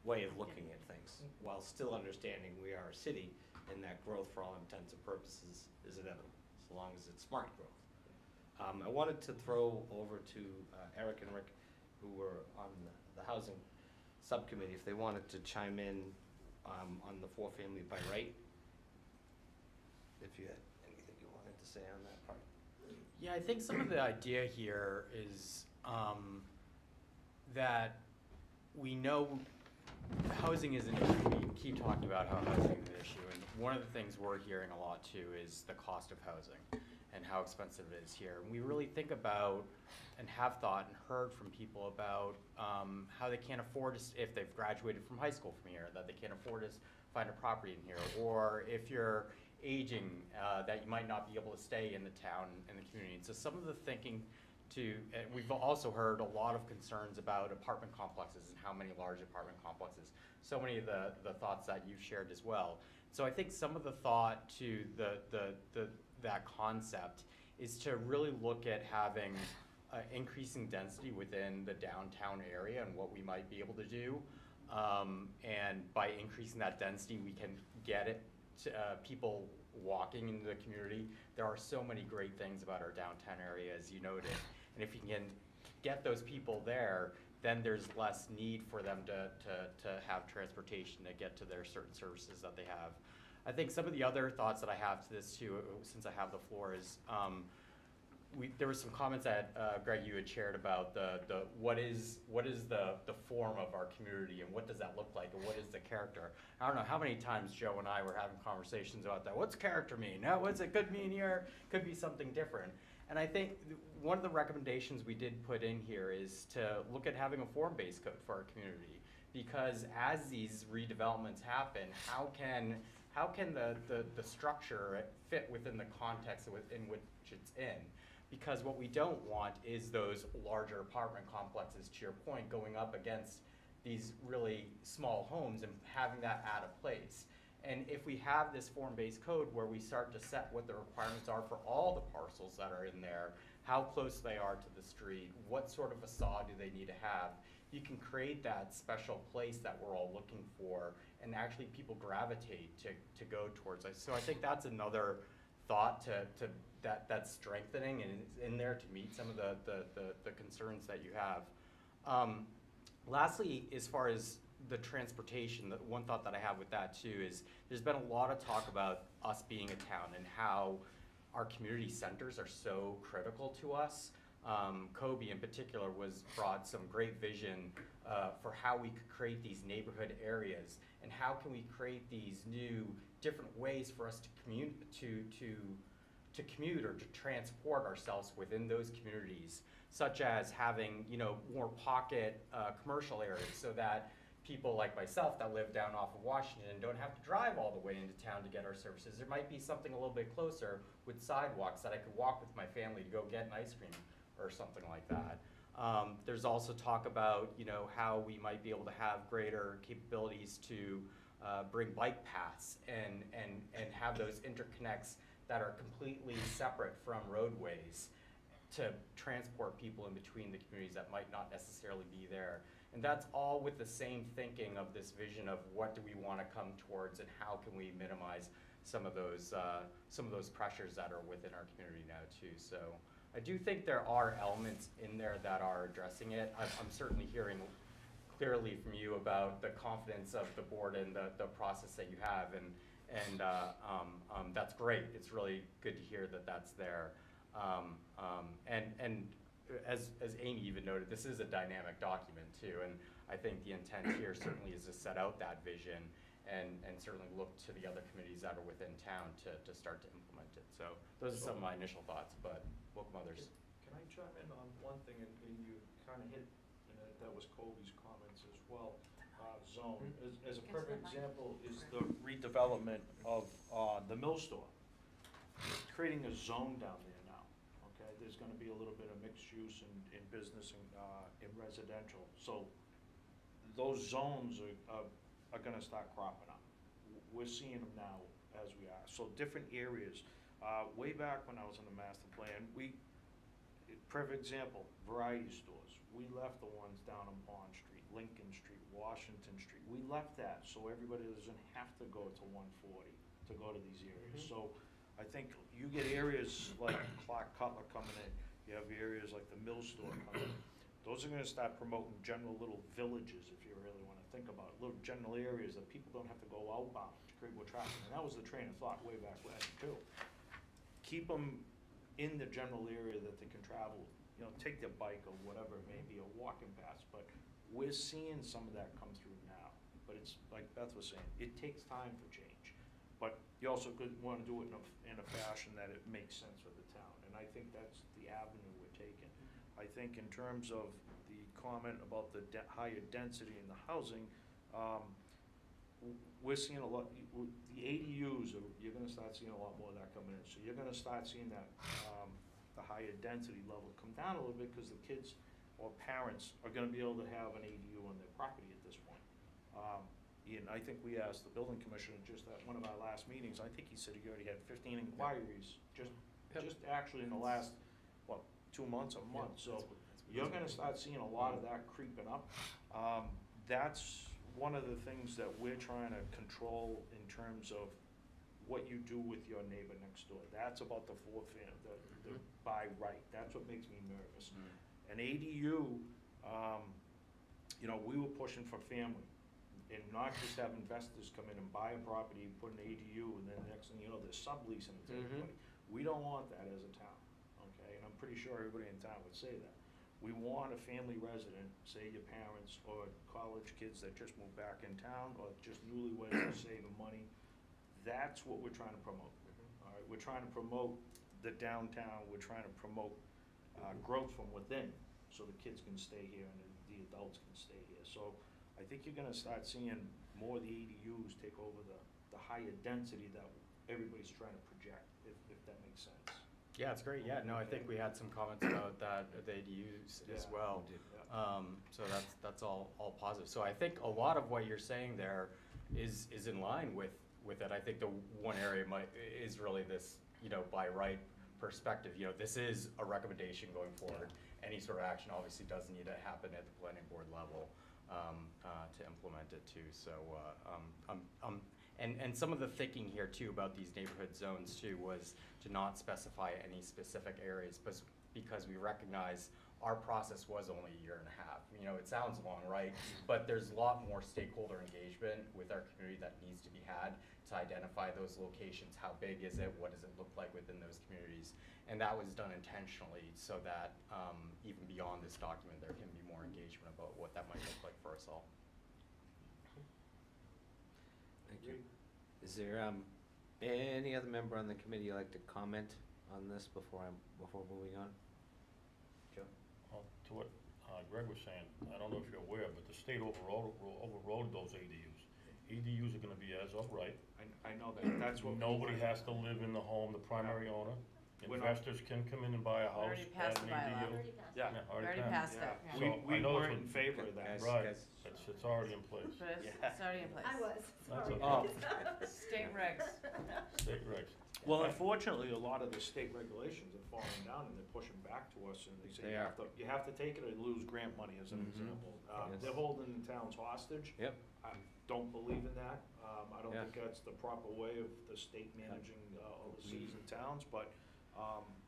way of looking at things, while still understanding we are a city and that growth for all intents and purposes is inevitable, so long as it's smart growth. I wanted to throw over to Eric and Rick, who were on the housing subcommittee, if they wanted to chime in on the four-family by right, if you had anything you wanted to say on that part. Yeah, I think some of the idea here is that we know housing is an issue. We keep talking about how housing is an issue, and one of the things we're hearing a lot too is the cost of housing and how expensive it is here. And we really think about and have thought and heard from people about how they can't afford to, if they've graduated from high school from here, that they can't afford to find a property in here, or if you're aging, that you might not be able to stay in the town and the community. And so some of the thinking and we've also heard a lot of concerns about apartment complexes and how many large apartment complexes. So many of the thoughts that you've shared as well. So I think some of the thought to that concept is to really look at having increasing density within the downtown area and what we might be able to do. And by increasing that density, we can get it to people walking into the community. There are so many great things about our downtown area, as you noted. And if you can get those people there, then there's less need for them to have transportation to get to their certain services that they have. I think some of the other thoughts that I have to this too, since I have the floor, is there were some comments that Greg, you had shared about what is the form of our community and what does that look like and what is the character. I don't know how many times Joe and I were having conversations about that. What's character mean? What's it could mean here? Could be something different. And I think one of the recommendations we did put in here is to look at having a form-based code for our community, because as these redevelopments happen, how can the structure fit within the context in which it's in? Because what we don't want is those larger apartment complexes, to your point, going up against these really small homes and having that out of place. And if we have this form-based code where we start to set what the requirements are for all the parcels that are in there, how close they are to the street, what sort of facade do they need to have, you can create that special place that we're all looking for, and actually people gravitate to go towards it. So I think that's another thought that's strengthening and is in there to meet some of the concerns that you have. Lastly, as far as the transportation, the one thought that I have with that too is there's been a lot of talk about us being a town and how our community centers are so critical to us. Kobe in particular brought some great vision for how we could create these neighborhood areas and how can we create these new different ways for us to commute or to transport ourselves within those communities, such as having more pocket commercial areas so that people like myself that live down off of Washington don't have to drive all the way into town to get our services. There might be something a little bit closer with sidewalks that I could walk with my family to go get an ice cream or something like that. There's also talk about how we might be able to have greater capabilities to bring bike paths and have those interconnects that are completely separate from roadways to transport people in between the communities that might not necessarily be there. And that's all with the same thinking of this vision of what do we want to come towards and how can we minimize some of those pressures that are within our community now too. So I do think there are elements in there that are addressing it. I'm certainly hearing clearly from you about the confidence of the board and the process that you have, and that's great. It's really good to hear that that's there. And as Amy even noted, this is a dynamic document too, and I think the intent here certainly is to set out that vision and certainly look to the other committees that are within town to start to implement it. So those are some of my initial thoughts, but welcome others. Can I chime in on one thing, and you kind of hit, and that was Colby's comments as well, zone. As a perfect example is the redevelopment of the mill store. Creating a zone down there now, okay? There's gonna be a little bit of mixed use in business and in residential. So those zones are gonna start cropping up. We're seeing them now as we are. So different areas. Way back when I was in the master plan, perfect example, variety stores. We left the ones down on Pond Street, Lincoln Street, Washington Street. We left that so everybody doesn't have to go to 140 to go to these areas. So I think you get areas like Clark Cutler coming in, you have areas like the Mill Store coming in. Those are gonna start promoting general little villages, if you really wanna think about it, little general areas that people don't have to go outbound to create more traffic. And that was the train of thought way back when too. Keep them in the general area that they can travel, you know, take their bike or whatever it may be, or walking past, but we're seeing some of that come through now. But it's, like Beth was saying, it takes time for change. But you also could wanna do it in a fashion that it makes sense for the town, and I think that's the avenue we're taking. I think in terms of the comment about the higher density in the housing, we're seeing a lot, the ADUs, you're gonna start seeing a lot more of that coming in. So you're gonna start seeing that, the higher density level come down a little bit, because the kids or parents are gonna be able to have an ADU on their property at this point. And I think we asked the building commissioner just at one of our last meetings, I think he said he already had 15 inquiries, just actually in the last, 2 months, a month. So you're gonna start seeing a lot of that creeping up. That's one of the things that we're trying to control in terms of what you do with your neighbor next door. That's about the the by right. That's what makes me nervous. An ADU, you know, we were pushing for family, and not just have investors come in and buy a property, put an ADU, and then next thing you know, they're subleasing it to everybody. We don't want that as a town, okay? And I'm pretty sure everybody in town would say that. We want a family resident, say your parents or college kids that just moved back in town, or just newlyweds who are saving money. That's what we're trying to promote. All right, we're trying to promote the downtown. We're trying to promote growth from within, so the kids can stay here and the adults can stay here. So I think you're gonna start seeing more of the ADUs take over the higher density that everybody's trying to project, if that makes sense. Yeah, it's great. Yeah, no, I think we had some comments about that, the ADUs as well. So that's all positive. So I think a lot of what you're saying there is in line with it. I think the one area is really this, you know, by right perspective. You know, this is a recommendation going forward. Any sort of action obviously does need to happen at the planning board level to implement it too. So and some of the thinking here too about these neighborhood zones too was to not specify any specific areas, but because we recognize our process was only a year and a half. You know, it sounds long, right? But there's a lot more stakeholder engagement with our community that needs to be had to identify those locations. How big is it? What does it look like within those communities? And that was done intentionally so that even beyond this document, there can be more engagement about what that might look like for us all. Thank you. Is there any other member on the committee you'd like to comment on this before moving on? Joe? To what Greg was saying, I don't know if you're aware, but the state overrode those ADUs. ADUs are gonna be as of right. I know that, that's what. Nobody has to live in the home, the primary owner. Investors can come in and buy a house, Already passed add the an bylaw. ADU. Yeah. Already passed it. So We I know weren't it's in favor of that. Right, it's already in place. Chris, Yeah. it's already in place. I was, That's sorry. okay. State regs. State regs. Well, unfortunately, a lot of the state regulations are falling down, and they're pushing back to us, and they say They you have to take it or lose grant money, as an example. They're holding the towns hostage. Yep. I don't believe in that. I don't Yeah. think that's the proper way of the state managing all the cities and towns, but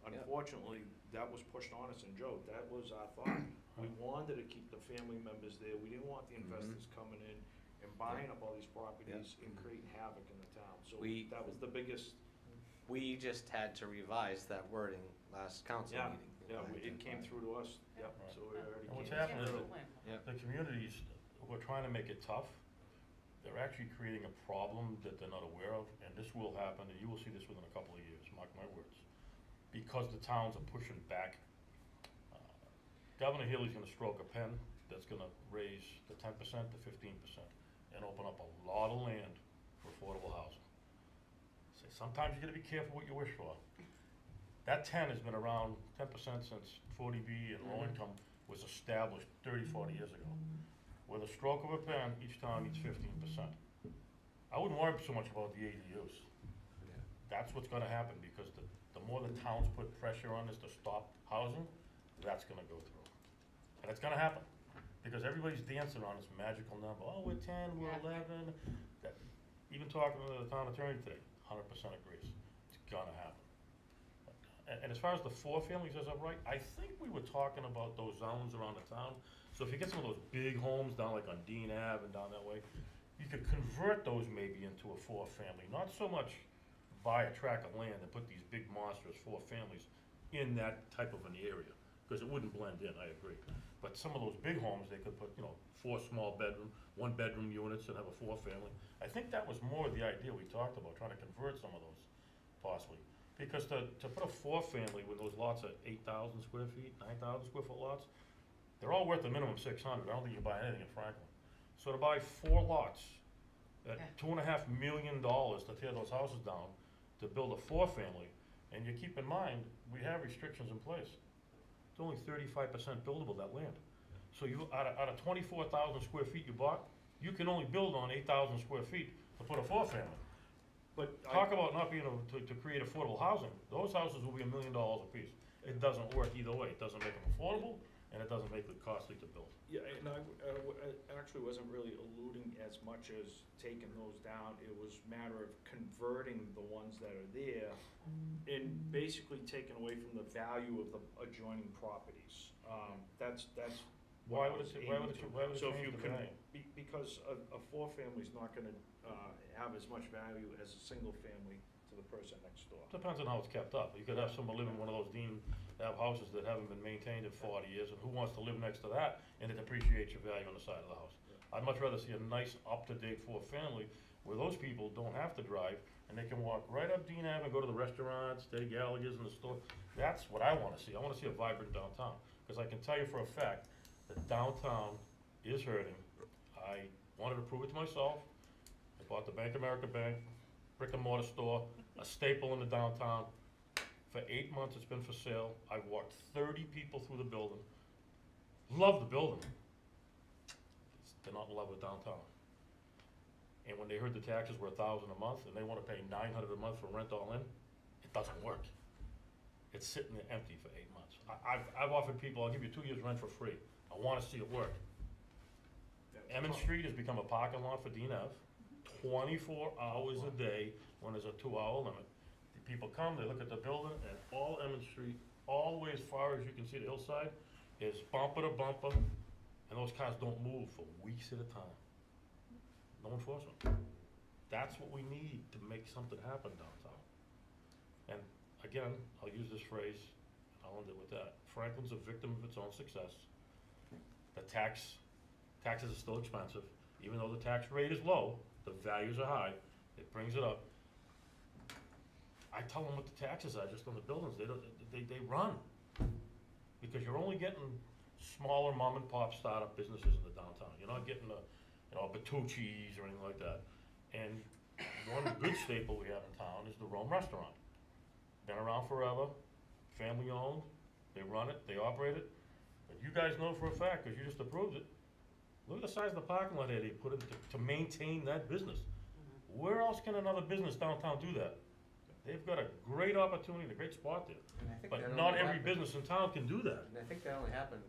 unfortunately, that was pushed on us, and Joe, that was our thought. We wanted to keep the family members there. We didn't want the investors coming in and buying up all these properties and creating havoc in the town. So that was the biggest. We just had to revise that wording last council Yeah, meeting. yeah, it came through to us, yep, Right. so we already And what's came happening is through. the communities who are trying to make it tough, they're actually creating a problem that they're not aware of, and this will happen, and you will see this within a couple of years, mark my words. Because the towns are pushing back, Governor Healy's gonna stroke a pen that's gonna raise the 10% to 15% and open up a lot of land for affordable housing. So sometimes you gotta be careful what you wish for. That 10 has been around, 10% since 40B and low income was established 30, 40 years ago. With a stroke of a pen, each town needs 15%. I wouldn't worry so much about the ADUs. That's what's gonna happen, because the more the towns put pressure on this to stop housing, that's gonna go through. And it's gonna happen, because everybody's dancing on this magical number, oh, we're 10, we're 11. That- Even talking to the town attorney today, 100% agrees, it's gonna happen. And as far as the four families, as of right, I think we were talking about those zones around the town. So if you get some of those big homes down like on Dean Ave and down that way, you could convert those maybe into a four-family, not so much buy a tract of land and put these big monstrous four families in that type of an area, because it wouldn't blend in, I agree. But some of those big homes, they could put, 4 small bedroom, 1-bedroom units and have a four-family. I think that was more the idea we talked about, trying to convert some of those possibly. Because to put a four-family with those lots at 8,000 square feet, 9,000 square foot lots, they're all worth a minimum 600. I don't think you buy anything in Franklin. So to buy 4 lots at $2.5 million to tear those houses down, to build a four-family, and you keep in mind, we have restrictions in place. It's only 35% buildable, that land. So you, out of 24,000 square feet you bought, you can only build on 8,000 square feet to put a four-family. But Talk about not being able to create affordable housing. Those houses will be $1 million a piece. It doesn't work either way. It doesn't make them affordable, and it doesn't make it costly to build. Yeah, and I actually wasn't really alluding as much as taking those down. It was a matter of converting the ones that are there and basically taking away from the value of the adjoining properties. That's Why what I would was it, aiming why would it So if change you the can, value? because a four-family's not gonna have as much value as a single-family to the person next door. Depends on how it's kept up. You could have someone live in one of those have houses that haven't been maintained in 40 years, and who wants to live next to that, and it depreciates your value on the side of the house. I'd much rather see a nice, up-to-date four-family, where those people don't have to drive, and they can walk right up Dean Ave and go to the restaurants, stay Gallagher's in the store. That's what I wanna see. I wanna see a vibrant downtown, because I can tell you for a fact that downtown is hurting. I wanted to prove it to myself. I bought the Bank of America Bank, brick and mortar store, a staple in the downtown. For 8 months, it's been for sale. I've walked 30 people through the building. Love the building. They're not in love with downtown. And when they heard the taxes were $1,000 a month and they wanna pay $900 a month for rent all in, it doesn't work. It's sitting there empty for 8 months. I've offered people, I'll give you 2 years rent for free. I wanna see it work. Emmett Street has become a parking lot for Dean Ave, 24 hours a day when there's a 2-hour limit. The people come, they look at the building, and all Emmett Street, all the way as far as you can see the hillside, is bumper to bumper, and those cars don't move for weeks at a time. No enforcement. That's what we need to make something happen downtown. And again, I'll use this phrase, I'll end it with that. Franklin's a victim of its own success. The taxes are still expensive. Even though the tax rate is low, the values are high, it brings it up. I tell them what the taxes are just on the buildings, they run. Because you're only getting smaller mom and pop startup businesses in the downtown. You're not getting Bertucci's or anything like that. And one good staple we have in town is the Rome Restaurant. Been around forever, family owned, they run it, they operate it. But you guys know for a fact, because you just approved it, look at the size of the parking lot area they put in to maintain that business. Where else can another business downtown do that? They've got a great opportunity, a great spot there. But not every business in town can do that. And I think that only happened,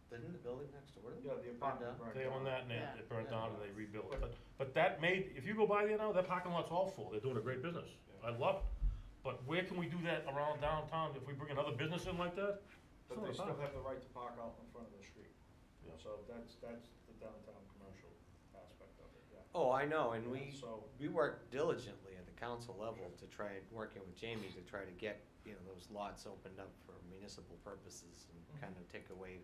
didn't the building next door? Yeah, the apartment burned They own down. that and Yeah. it burnt down and they rebuilt it. But that made, if you go by there now, that parking lot's all full. They're doing a great business. I love it. But where can we do that around downtown if we bring another business in like that? But they still have the right to park out in front of the street. Yeah. So that's the downtown commercial aspect of it, yeah. Oh, I know, and Yeah, so- we work diligently at the council level to try and working with Jamie to try to get, you know, those lots opened up for municipal purposes and kind of take away,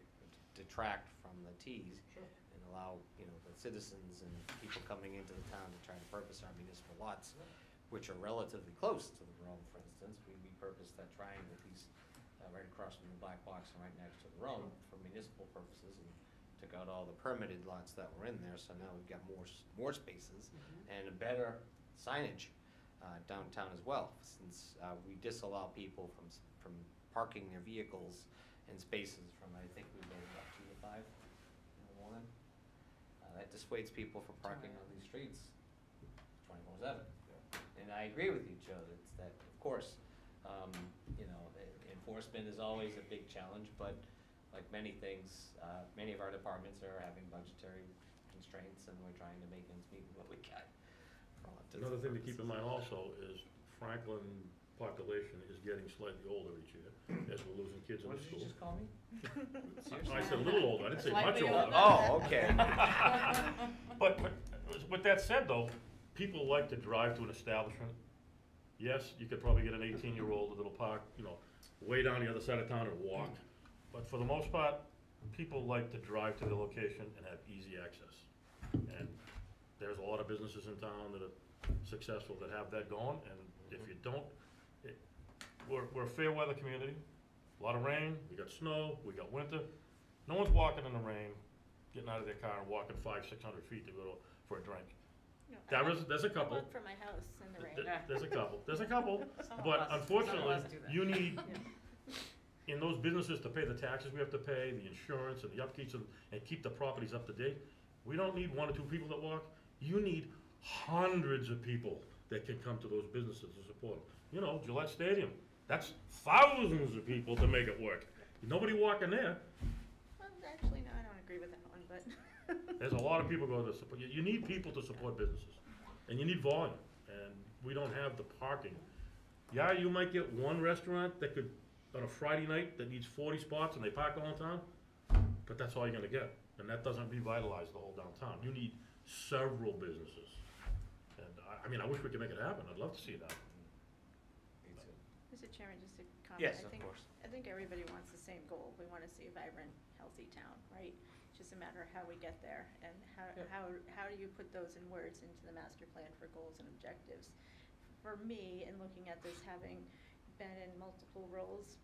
detract from the Ts. And allow, you know, the citizens and people coming into the town to try to purpose our municipal lots, which are relatively close to the Rome, for instance. We purposed that triangle piece right across from the black box and right next to the Rome for municipal purposes, and took out all the permitted lots that were in there, so now we've got more spaces and a better signage downtown as well, since we disallow people from parking their vehicles in spaces from, I think we made about 2 to 5 in the morning. That dissuades people from parking on these streets 24/7. And I agree with you, Joe, it's that, of course, you know, enforcement is always a big challenge, but like many things, many of our departments are having budgetary constraints, and we're trying to make ends meet with what we got. Another thing to keep in mind also is Franklin population is getting slightly older each year, as we're losing kids in the school. What did you just call me? I said a little older, I didn't say much Slightly older. older. Oh, okay. But with that said though, people like to drive to an establishment. Yes, you could probably get an 18-year-old that'll park, you know, way down the other side of town and walk. But for the most part, people like to drive to the location and have easy access. And there's a lot of businesses in town that are successful that have that going, and if you don't, we're a fair weather community. A lot of rain, we got snow, we got winter. No one's walking in the rain, getting out of their car and walking 500-600 feet to go for a drink. No, There's a couple. I work from my house in the rain. There's a couple, Some of but us- some of unfortunately, us do that. you need, in those businesses to pay the taxes we have to pay, the insurance and the upkeeps and keep the properties up to date. We don't need 1 or 2 people that walk. You need hundreds of people that can come to those businesses to support them. You know, Gillette Stadium, that's thousands of people to make it work. Nobody walking there. Well, actually, no, I don't agree with that one, but. There's a lot of people go to support, you need people to support businesses, and you need volume, and we don't have the parking. Yeah, you might get one restaurant that could, on a Friday night, that needs 40 spots and they park all the time, but that's all you're gonna get, and that doesn't revitalize the whole downtown. You need several businesses, and I mean, I wish we could make it happen, I'd love to see that. Me too. Mr. Chairman, just a comment. Yes, of I think, course. I think everybody wants the same goal. We want to see a vibrant, healthy town, right? It's just a matter of how we get there and how do you put those in words into the master plan for goals and objectives. For me, in looking at this, having been in multiple roles,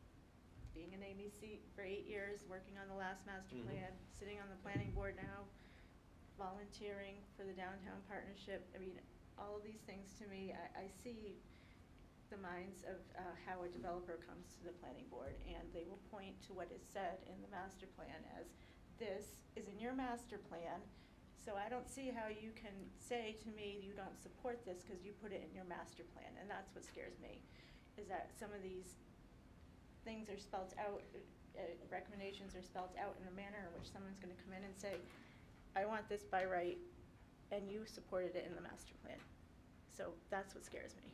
being an Amy seat for 8 years, working on the last master plan, sitting on the planning board now, volunteering for the downtown partnership, I mean, all of these things to me, I see the minds of how a developer comes to the planning board, and they will point to what is said in the master plan as, this is in your master plan, so I don't see how you can say to me you don't support this because you put it in your master plan, and that's what scares me, is that some of these things are spelled out, recommendations are spelled out in a manner in which someone's gonna come in and say, I want this by right, and you supported it in the master plan. So that's what scares me.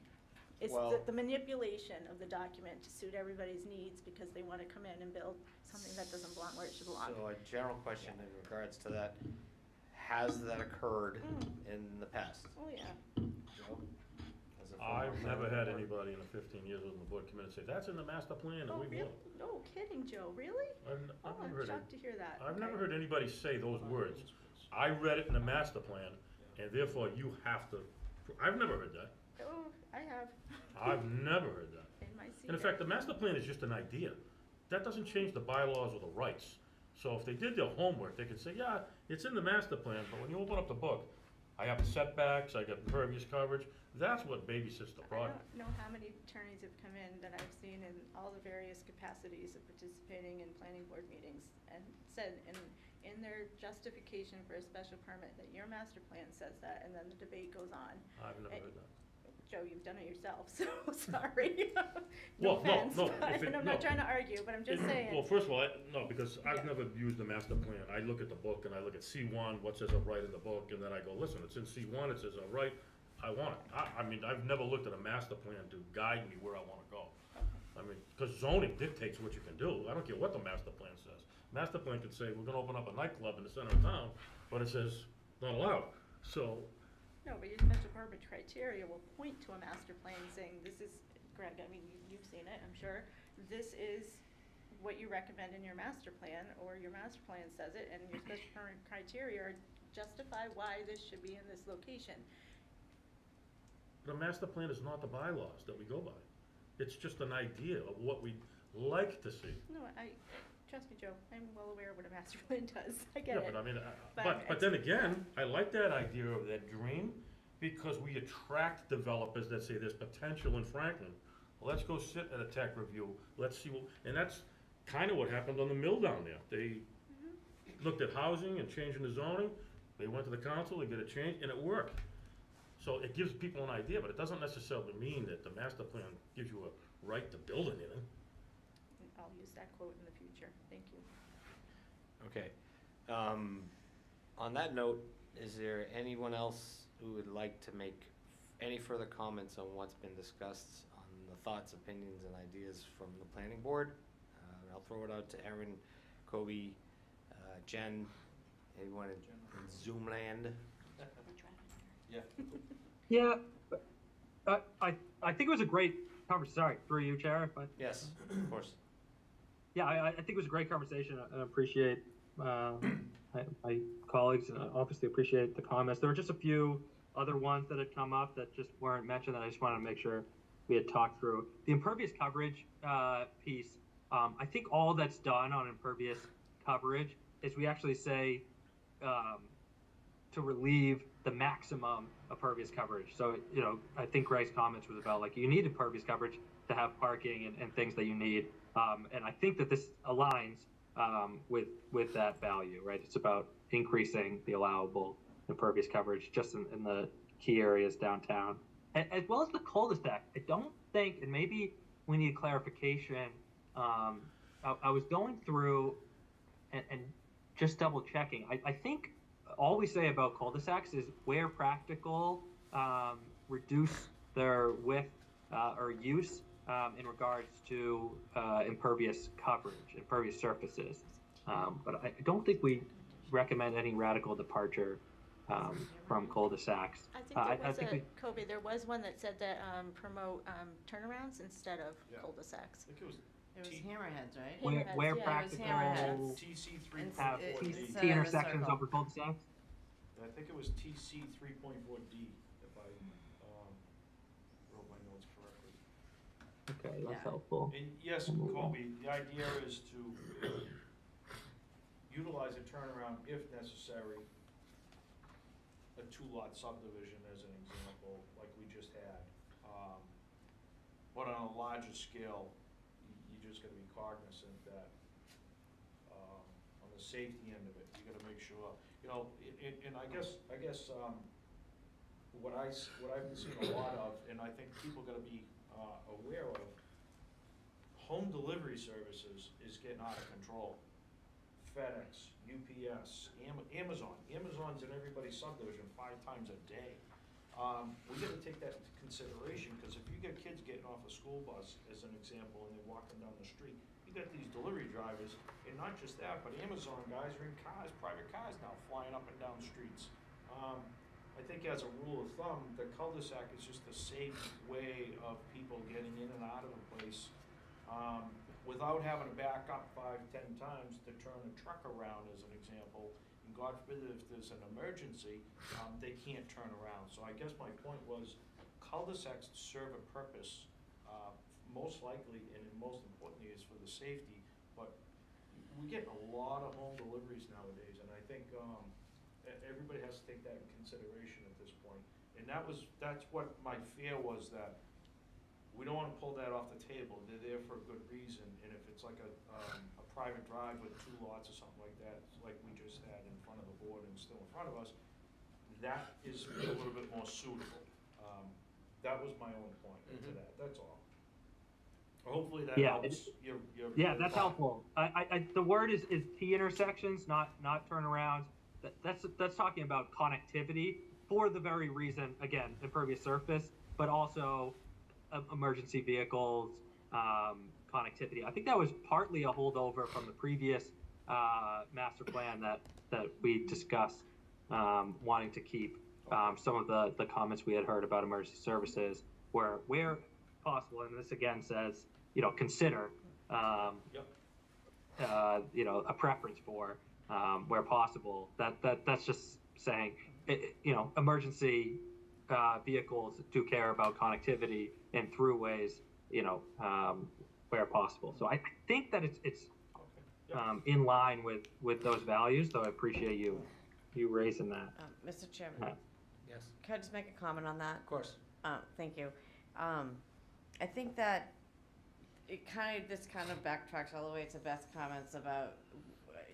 It's Well- the manipulation of the document to suit everybody's needs because they wanna come in and build something that doesn't belong where it should belong. So a general question in regards to that, has that occurred in the past? Oh, yeah. Joe? As a former I've never member had of the board? anybody in the 15 years on the board come in and say, that's in the master plan and Oh, we really? want it. No kidding, Joe, really? I've Oh, never I'm heard shocked to hear that. I've Okay. never heard anybody say those words. I read it in the master plan, and therefore you have to, I've never heard that. Oh, I have. I've never heard that. In my seat. And in fact, the master plan is just an idea. That doesn't change the bylaws or the rights. So if they did their homework, they could say, yeah, it's in the master plan, but when you open up the book, I have the setbacks, I got impervious coverage, that's what babysits the I project. don't know how many attorneys have come in that I've seen in all the various capacities of participating in planning board meetings and said in their justification for a special permit that your master plan says that, and then the debate goes on. I've never heard that. Joe, you've done it yourself, so sorry. No Well, no, offense, no, but- if it- and I'm no. not trying to argue, but I'm just saying. Well, first of all, no, because I've Yeah. never used the master plan. I look at the book and I look at C1, what says of right in the book, and then I go, listen, it's in C1, it says of right, I want it. I mean, I've never looked at a master plan to guide me where I wanna go. I mean, cause zoning dictates what you can do. I don't care what the master plan says. Master plan could say, we're gonna open up a nightclub in the center of town, but it says not allowed. So, No, but your special permit criteria will point to a master plan saying, this is, Greg, I mean, you've seen it, I'm sure. This is what you recommend in your master plan, or your master plan says it, and your special permit criteria are justify why this should be in this location. The master plan is not the bylaws that we go by. It's just an idea of what we'd like to see. No, trust me, Joe, I'm well aware of what a master plan does, I get it. Yeah, but I mean, But but then again, I like that idea of that dream, because we attract developers that say there's potential in Franklin. Well, let's go sit at a tech review, let's see what, and that's kind of what happened on the mill down there. They looked at housing and changing the zoning, they went to the council, they get a change, and it worked. So it gives people an idea, but it doesn't necessarily mean that the master plan gives you a right to build anything. I'll use that quote in the future, thank you. Okay. On that note, is there anyone else who would like to make any further comments on what's been discussed, on the thoughts, opinions, and ideas from the planning board? I'll throw it out to Erin, Kobe, Jen, anyone in Zoom land? Yeah, I think it was a great conversation. Sorry, through you, Chair. But Yes, of course. yeah, I think it was a great conversation. I appreciate my colleagues, and I obviously appreciate the comments. There were just a few other ones that had come up that just weren't mentioned that I just wanted to make sure we had talked through. The impervious coverage piece, I think all that's done on impervious coverage is we actually say to relieve the maximum impervious coverage. So, you know, I think Greg's comments was about, like, you need impervious coverage to have parking and things that you need. And I think that this aligns with that value, right? It's about increasing the allowable impervious coverage just in the key areas downtown, as well as the cul-de-sac. I don't think, and maybe we need clarification. I was going through and just double checking. I think all we say about cul-de-sacs is where practical, reduce their width or use in regards to impervious coverage, impervious surfaces. But I don't think we recommend any radical departure from cul-de-sacs. I think Kobe, there was one that said that promote turnarounds instead of cul-de-sacs. I think it was It was hammerheads, right? Hammerheads, Where yeah. practical, hammerheads. TC have 3.4D. It's, T intersections circle. over cul-de-sacs. I think it was TC 3.4D, if I wrote my notes correctly. Okay, that's Yeah. helpful. And yes, Colby, the idea is to utilize a turnaround if necessary, a two-lot subdivision as an example, like we just had. But on a larger scale, you just gotta be cognizant that, on the safety end of it, you gotta make sure, you know, and I guess, what I've been seeing a lot of, and I think people gotta be, aware of, home delivery services is getting out of control. FedEx, UPS, Amazon. Amazon's in everybody's subdivision 5 times a day. We gotta take that into consideration, because if you get kids getting off a school bus, as an example, and they're walking down the street, you got these delivery drivers, and not just that, but Amazon guys are in cars, private cars now, flying up and down streets. I think as a rule of thumb, the cul-de-sac is just a safe way of people getting in and out of a place, without having to back up 5-10 times to turn a truck around, as an example. And God forbid, if there's an emergency, they can't turn around. So I guess my point was, cul-de-sacs serve a purpose, most likely, and most importantly, is for the safety. But we get a lot of home deliveries nowadays, and I think everybody has to take that in consideration at this point. And that's what my fear was, that we don't wanna pull that off the table. They're there for a good reason, and if it's like a private drive with 2 lots or something like that, like we just had in front of the board and still in front of us, that is a little bit more suitable. That was my only point to that, that's all. Hopefully that Yeah, helps your. Yeah, that's helpful. The word is T intersections, not turnarounds. That's talking about connectivity for the very reason, again, impervious surface, but also emergency vehicles, connectivity. I think that was partly a holdover from the previous master plan that we discussed wanting to keep some of the comments we had heard about emergency services, where possible, and this again says, consider, a preference for, where possible. That's just saying, emergency vehicles do care about connectivity and throughways, where possible. So I think that it's in line with those values, though I appreciate you raising that. Mr. Chairman, Yes, can I just make a comment on that? of course. Thank you. I think that this kind of backtracks all the way to Beth's comments about,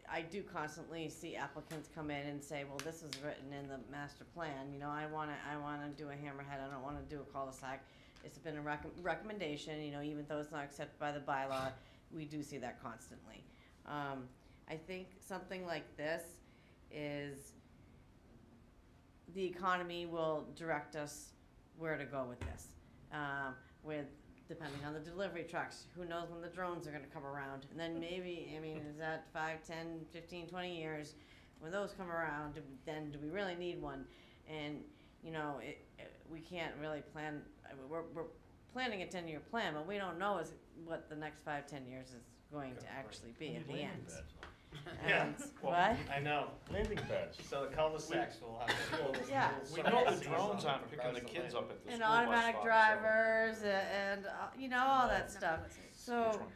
I do constantly see applicants come in and say, well, this is written in the master plan, I wanna do a hammerhead, I don't wanna do a cul-de-sac. It's been a recommendation, even though it's not accepted by the bylaw, we do see that constantly. I think something like this is, the economy will direct us where to go with this. Depending on the delivery trucks, who knows when the drones are gonna come around, and then maybe, is that 5, 10, 15, 20 years, when those come around, then do we really need one? And, we can't really plan, we're planning a 10-year plan, but we don't know what the next 5, 10 years is going to actually be at the end. And what? I know. Landing pads. So the cul-de-sacs will have. Yeah. We know the drones aren't picking the kids up at the And school bus automatic stop, so- drivers and all that stuff. So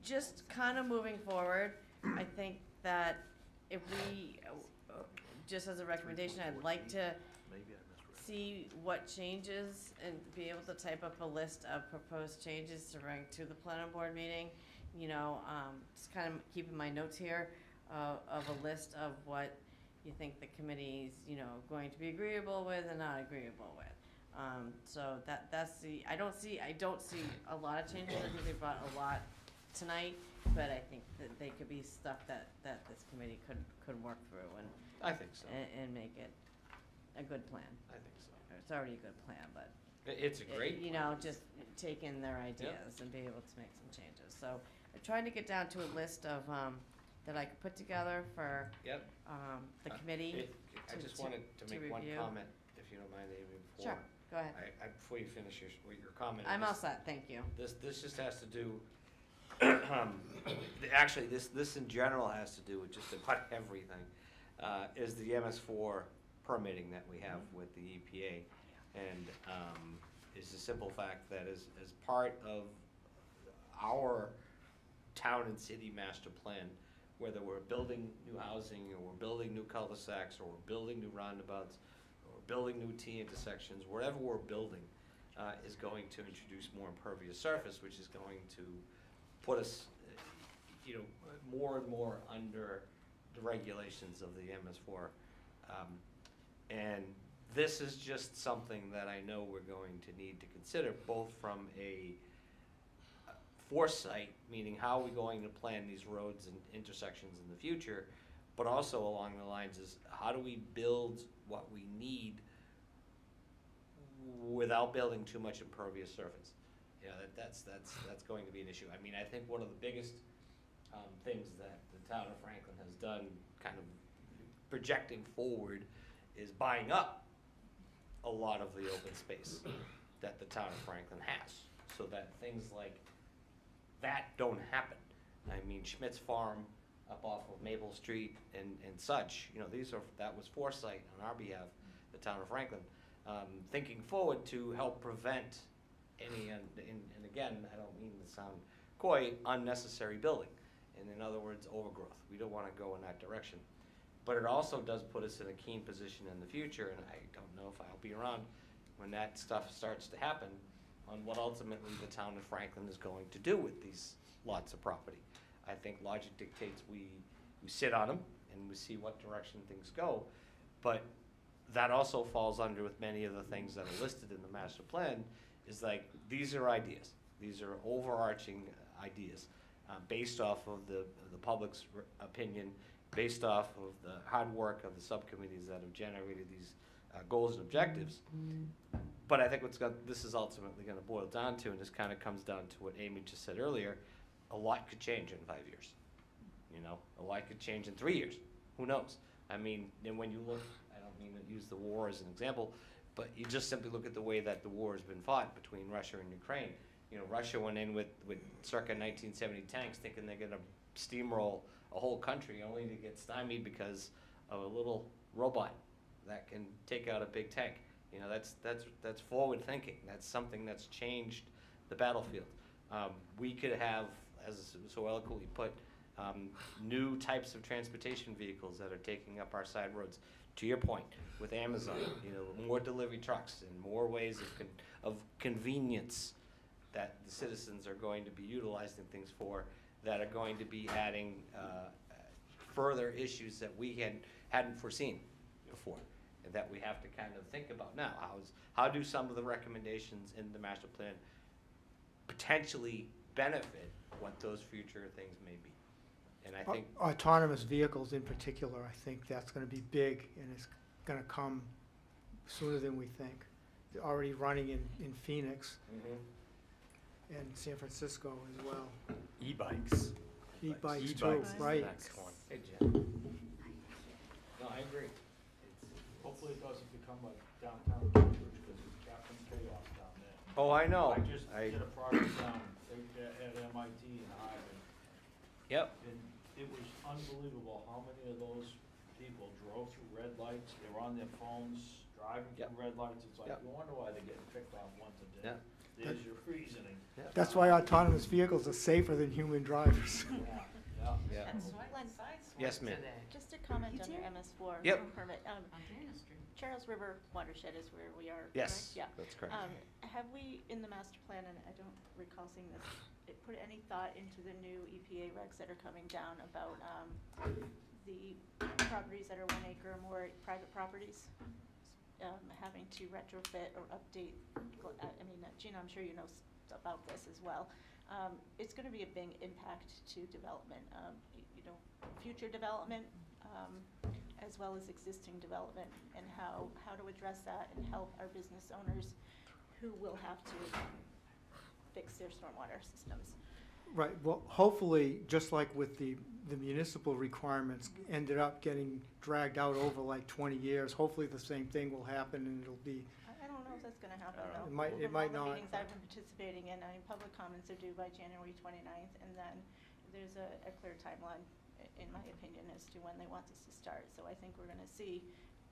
just kind of moving forward, I think that if we, just as a recommendation, I'd like to Maybe I misread. see what changes and be able to type up a list of proposed changes to bring to the planning board meeting. Just kind of keeping my notes here of a list of what you think the committee's, going to be agreeable with and not agreeable with. So that's I don't see a lot of changes. I think they brought a lot tonight, but I think that they could be stuff that this committee could work through I think so. and make it a good plan. I think so. It's already a good plan, but It's a great. just take in their ideas and be able to make some changes. So I'm trying to get down to a list of, that I could put together for, Yep. the committee. I just wanted to make one review. comment, if you don't mind, Amy, before. Sure, go ahead. Before you finish your comment. I'm all this- set, thank you. This just has to do, actually, this in general has to do with just about everything, is the MS4 permitting that we have with the EPA. And is the simple fact that as part of our town and city master plan, whether we're building new housing, or we're building new cul-de-sacs, or we're building new roundabouts, or building new T-intersections, whatever we're building is going to introduce more impervious surface, which is going to put us, more and more under the regulations of the MS4. And this is just something that I know we're going to need to consider, both from a foresight, meaning how are we going to plan these roads and intersections in the future, but also along the lines is how do we build what we need without building too much impervious surface? That's going to be an issue. I think one of the biggest things that the town of Franklin has done, kind of projecting forward, is buying up a lot of the open space that the town of Franklin has, so that things like that don't happen. Schmidt's Farm up off of Maple Street and such, that was foresight on our behalf, the town of Franklin, thinking forward to help prevent any, and again, I don't mean to sound coy, unnecessary building. And in other words, overgrowth. We don't want to go in that direction. But it also does put us in a keen position in the future, and I don't know if I'll be around when that stuff starts to happen, on what ultimately the town of Franklin is going to do with these lots of property. I think logic dictates we sit on them and we see what direction things go, but that also falls under with many of the things that are listed in the master plan, is like, these are ideas. These are overarching ideas, based off of the public's opinion, based off of the hard work of the subcommittees that have generated these goals and objectives. But I think this is ultimately gonna boil down to, and this kind of comes down to what Amy just said earlier, a lot could change in 5 years. A lot could change in 3 years. Who knows? And when you look, I don't don't mean to use the war as an example, but you just simply look at the way that the war has been fought between Russia and Ukraine. You know, Russia went in with circa 1970 tanks thinking they're gonna steamroll a whole country, only to get stymied because of a little robot that can take out a big tank. You know, that's forward thinking. That's something that's changed the battlefield. We could have, as so eloquently put, new types of transportation vehicles that are taking up our side roads. To your point, with Amazon, you know, more delivery trucks and more ways of convenience that the citizens are going to be utilizing things for, that are going to be adding further issues that we hadn't foreseen before, and that we have to kind of think about now. How do some of the recommendations in the master plan potentially benefit what those future things may be? And I think Autonomous vehicles in particular, I think that's gonna be big, and it's gonna come sooner than we think. They're already running in Phoenix and San Francisco as well. E-bikes. E-bikes too, E-bikes is the right. next one. Hey, Jim. No, I agree. Hopefully it doesn't become like downtown Cambridge, because it's Captain Chaos down there. Oh, I know. I just did a project down at MIT in Harvard, Yep. and it was unbelievable how many of those people drove through red lights. They were on their phones, driving Yep. through red lights. It's like, Yep. you wonder why they're getting picked off once a day. Yeah. There's your reasoning. That's why autonomous vehicles are safer than human drivers. Yeah. And Swipe Sites Yes, went ma'am. today. Just a comment on your MS4 Yep. permit. On Dana Street. Charles River watershed is where we are, Yes, correct? Yeah. that's correct. Have we, in the master plan, and I don't recall seeing this, put any thought into the new EPA regs that are coming down about the properties that are 1 acre or more, private properties, having to retrofit or update? I mean, Gina, I'm sure you know about this as well. It's going to be a big impact to development, you know, future development, as well as existing development, and how to address that and help our business owners who will have to fix their stormwater systems. Right, well, hopefully, just like with the municipal requirements ended up getting dragged out over like 20 years, hopefully the same thing will happen, and it'll be, I don't know if that's gonna happen, though. It might- it From might all the not. meetings I've been participating in, I mean, public comments are due by January 29th, and then there's a clear timeline, in my opinion, as to when they want this to start. So I think we're gonna see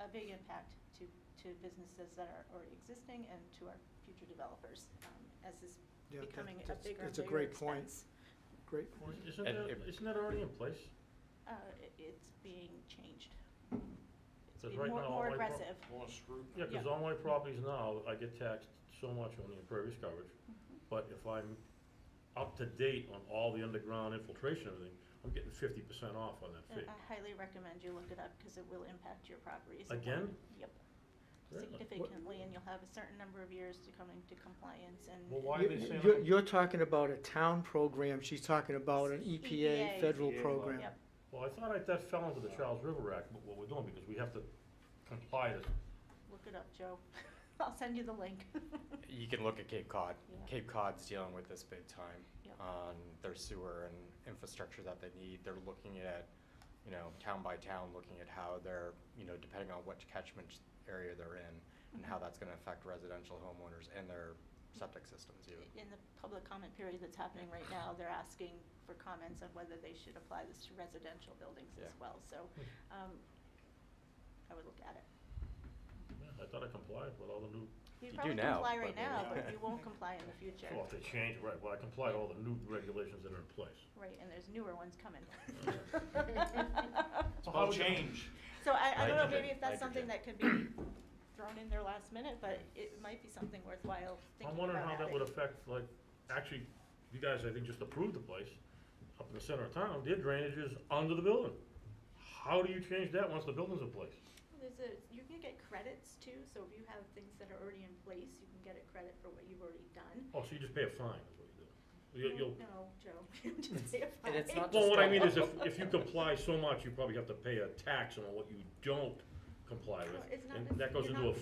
a big impact to businesses that are already existing and to our future developers, as this yeah, becoming a that's- bigger and it's a bigger great point, expense. great point. Isn't And that, if- isn't that already in place? It's being changed. It's Because being right more, now, all more my pro- aggressive. More scrutiny. Yeah, because Yeah. on my properties now, I get taxed so much on the impervious coverage, but if I'm up to date on all the underground infiltration and everything, I'm getting 50% off on that And fee. I highly recommend you look it up, because it will impact your properties. Again? Yep. Really? Significantly, and you'll have a certain number of years to come into compliance, and. Well, why are they saying? You're talking about a town program, she's talking about an EPA EPA. federal EPA, program. Yep. Well, I thought that fell into the Charles River Act, what we're doing, because we have to comply to. Look it up, Joe. I'll send you the link. You can look at Cape Cod. Yeah. Cape Cod's dealing with this big time Yep. on their sewer and infrastructure that they need. They're looking at, you know, town by town, looking at how they're, you know, depending on which catchment area they're in, and how that's gonna affect residential homeowners and their septic systems even. In the public comment period that's happening right now, they're asking for comments on whether they should apply this to residential buildings as Yeah. well, so, I would look at it. Yeah, I thought I complied with all the new, You do probably now, comply but right now, maybe- but you won't comply in the future. well, if they change, right, well, I complied with all the new regulations that are in place. Right, and there's newer ones coming. It's Well, how about would you- change. So I don't know, Nitrogen, maybe if that's something nitrogen. that could be thrown in there last minute, but it might be something worthwhile thinking I'm about wondering how that adding. would affect, like, actually, you guys, I think, just approved the place up in the center of town, their drainage is under the building. How do you change that once the building's in place? You can get credits too, so if you have things that are already in place, you can get a credit for what you've already done. Oh, so you just pay a fine, is what you do? You'll, No, Joe, you just pay a fine. And it's not well, just what I a- mean is if you comply so much, you probably have to pay a tax on what you don't comply No, with. it's not, And it's- that goes you're into a,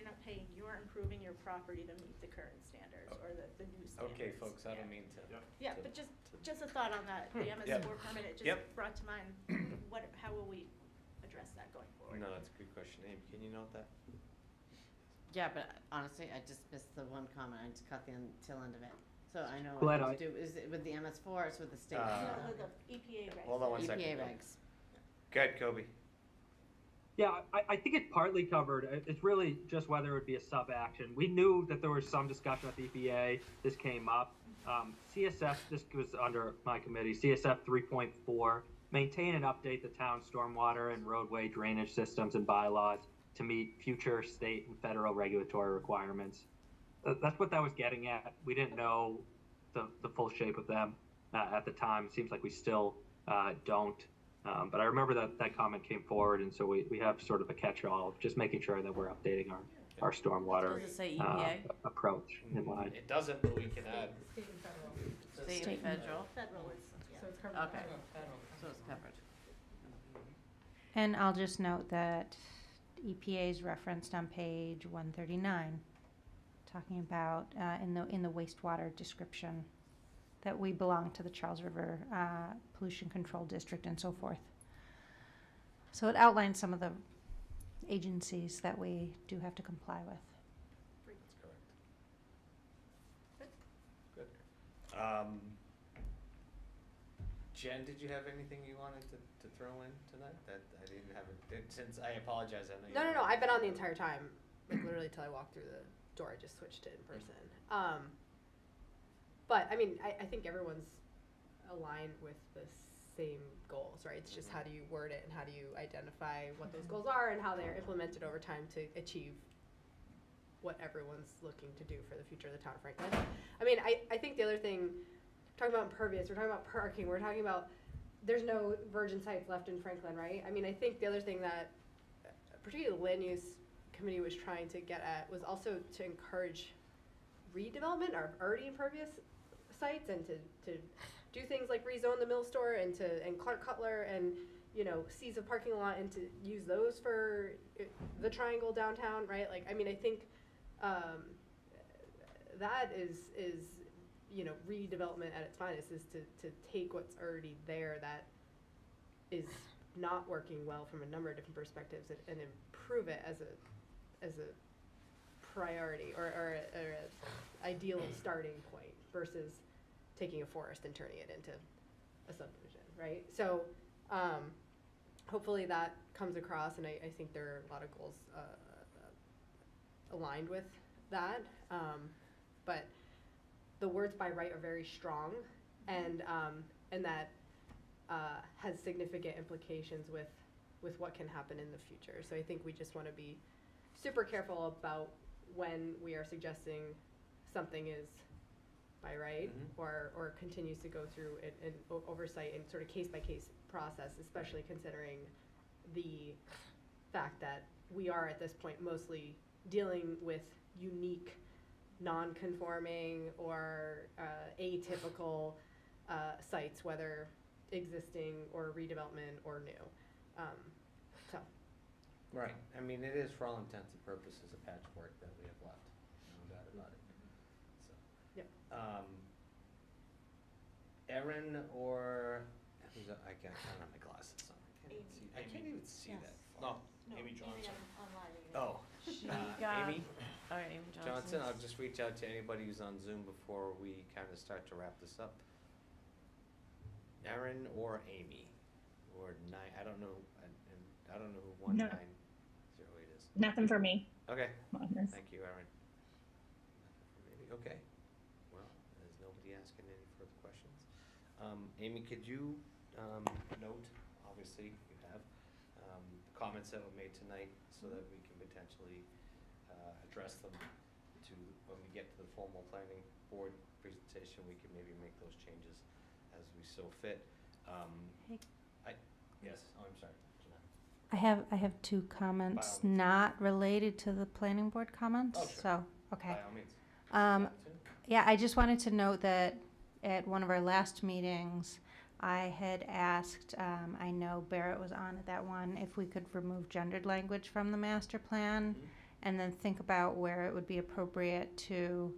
not paying, you're improving your property to meet the current standards or the new standards. Okay, folks, I don't Yeah. mean to. Yeah, but just a thought on that, the MS4 permit, it just Yep. brought to mind, how will we address that going forward? No, that's a good question. Amy, can you note that? Yeah, but honestly, I just missed the one comment. I just caught the tail end of it. So I know Glad what to do. Is it with the MS4 or it's with the state? The EPA regs. Hold on one second. EPA Kobe. regs. Go ahead, Kobe. Yeah, I think it's partly covered. It's really just whether it would be a sub-action. We knew that there was some discussion at the EPA. This came up. CSF, this was under my committee, CSF 3.4, maintain and update the town's stormwater and roadway drainage systems and bylaws to meet future state and federal regulatory requirements. That's what that was getting at. We didn't know the full shape of them at the time. It seems like we still don't. But I remember that comment came forward, and so we have sort of a catch-all of just making sure that we're updating our stormwater Does it say EPA? approach in line. It doesn't, but we can add. State and federal. State and federal? Federal is, So it's covered. Okay, so it's covered. And I'll just note that EPA is referenced on page 139, talking about in the wastewater description that we belong to the Charles River Pollution Control District and so forth. So it outlines some of the agencies that we do have to comply with. That's correct. Good. Jen, did you have anything you wanted to throw in tonight that I didn't have? Since I apologize, I know. No. I've been on the entire time, like literally till I walked through the door. I just switched it in person. But I mean, I think everyone's aligned with the same goals, right? It's just how do you word it and how do you identify what those goals are and how they're implemented over time to achieve what everyone's looking to do for the future of the town of Franklin. I mean, I think the other thing, talking about impervious, we're talking about parking, we're talking about there's no virgin sites left in Franklin, right? I mean, I think the other thing that particularly the land use committee was trying to get at was also to encourage redevelopment of already impervious sites and to do things like rezone the mill store and Clark Cutler and seize a parking lot and to use those for the triangle downtown, right? Like, I mean, I think that is redevelopment at its finest, is to take what's already there that is not working well from a number of different perspectives and improve it as a priority or a ideal starting point versus taking a forest and turning it into a subdivision, right? So hopefully that comes across, and I think there are a lot of goals aligned with that. But the words by right are very strong, and that has significant implications with what can happen in the future. So I think we just want to be super careful about when we are suggesting something is by right or continues to go through an oversight and sort of case-by-case process, especially considering the fact that we are at this point mostly dealing with unique, non-conforming or atypical sites, whether existing or redevelopment or new. So. Right. I mean, it is for all intents and purposes a patchwork that we have left. No doubt about it. So. Yep. Erin or I don't have my glasses on. I can't even see that. No, Amy Johnson. Oh, Amy. All right, Amy Johnson. I'll just reach out to anybody who's on Zoom before we kind of start to wrap this up. Erin or Amy, or nine. I don't know. I don't know who 190 is. Nothing for me. Okay. On this. Thank you, Erin. Okay. Well, there's nobody asking any further questions. Amy, could you note, obviously you have, the comments that were made tonight so that we can potentially address them to, when we get to the formal planning board presentation, we can maybe make those changes as we so fit. Yes, oh, I'm sorry. I have two comments not related to the planning board comments. Oh, sure. So, okay. By all means. Yeah, I just wanted to note that at one of our last meetings, I had asked, I know Barrett was on at that one, if we could remove gendered language from the master plan and then think about where it would be appropriate to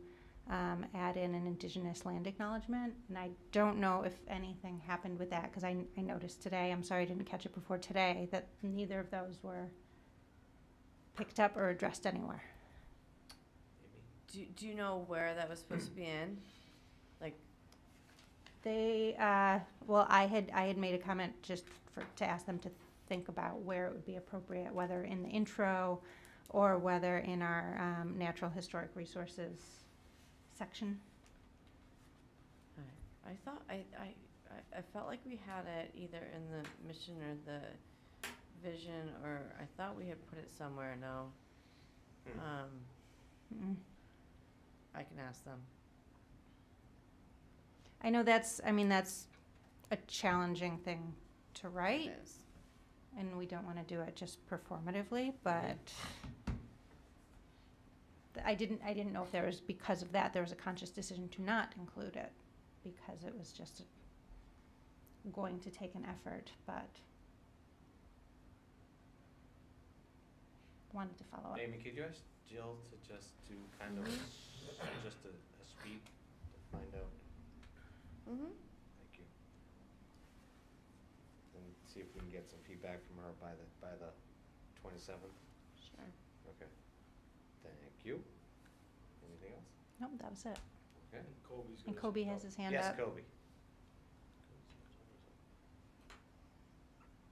add in an indigenous land acknowledgement. And I don't know if anything happened with that, because I noticed today, I'm sorry I didn't catch it before today, that neither of those were picked up or addressed anywhere. Do you know where that was supposed to be in? Like, They, well, I had made a comment just to ask them to think about where it would be appropriate, whether in the intro or whether in our natural historic resources section. I thought, I felt like we had it either in the mission or the vision, or I thought we had put it somewhere, no. I can ask them. I know that's a challenging thing to write, It is. and we don't want to do it just performatively, but I didn't know if there was, because of that, there was a conscious decision to not include it, because it was just going to take an effort, but wanted to follow up. Amy, could you ask Jill to just do kind of just a speed to find out? Mm-hmm. Thank you. And see if we can get some feedback from her by the 27th. Sure. Okay. Thank you. Anything else? Nope, that was it. Okay. And Kobe has his hand Yes, up. Kobe.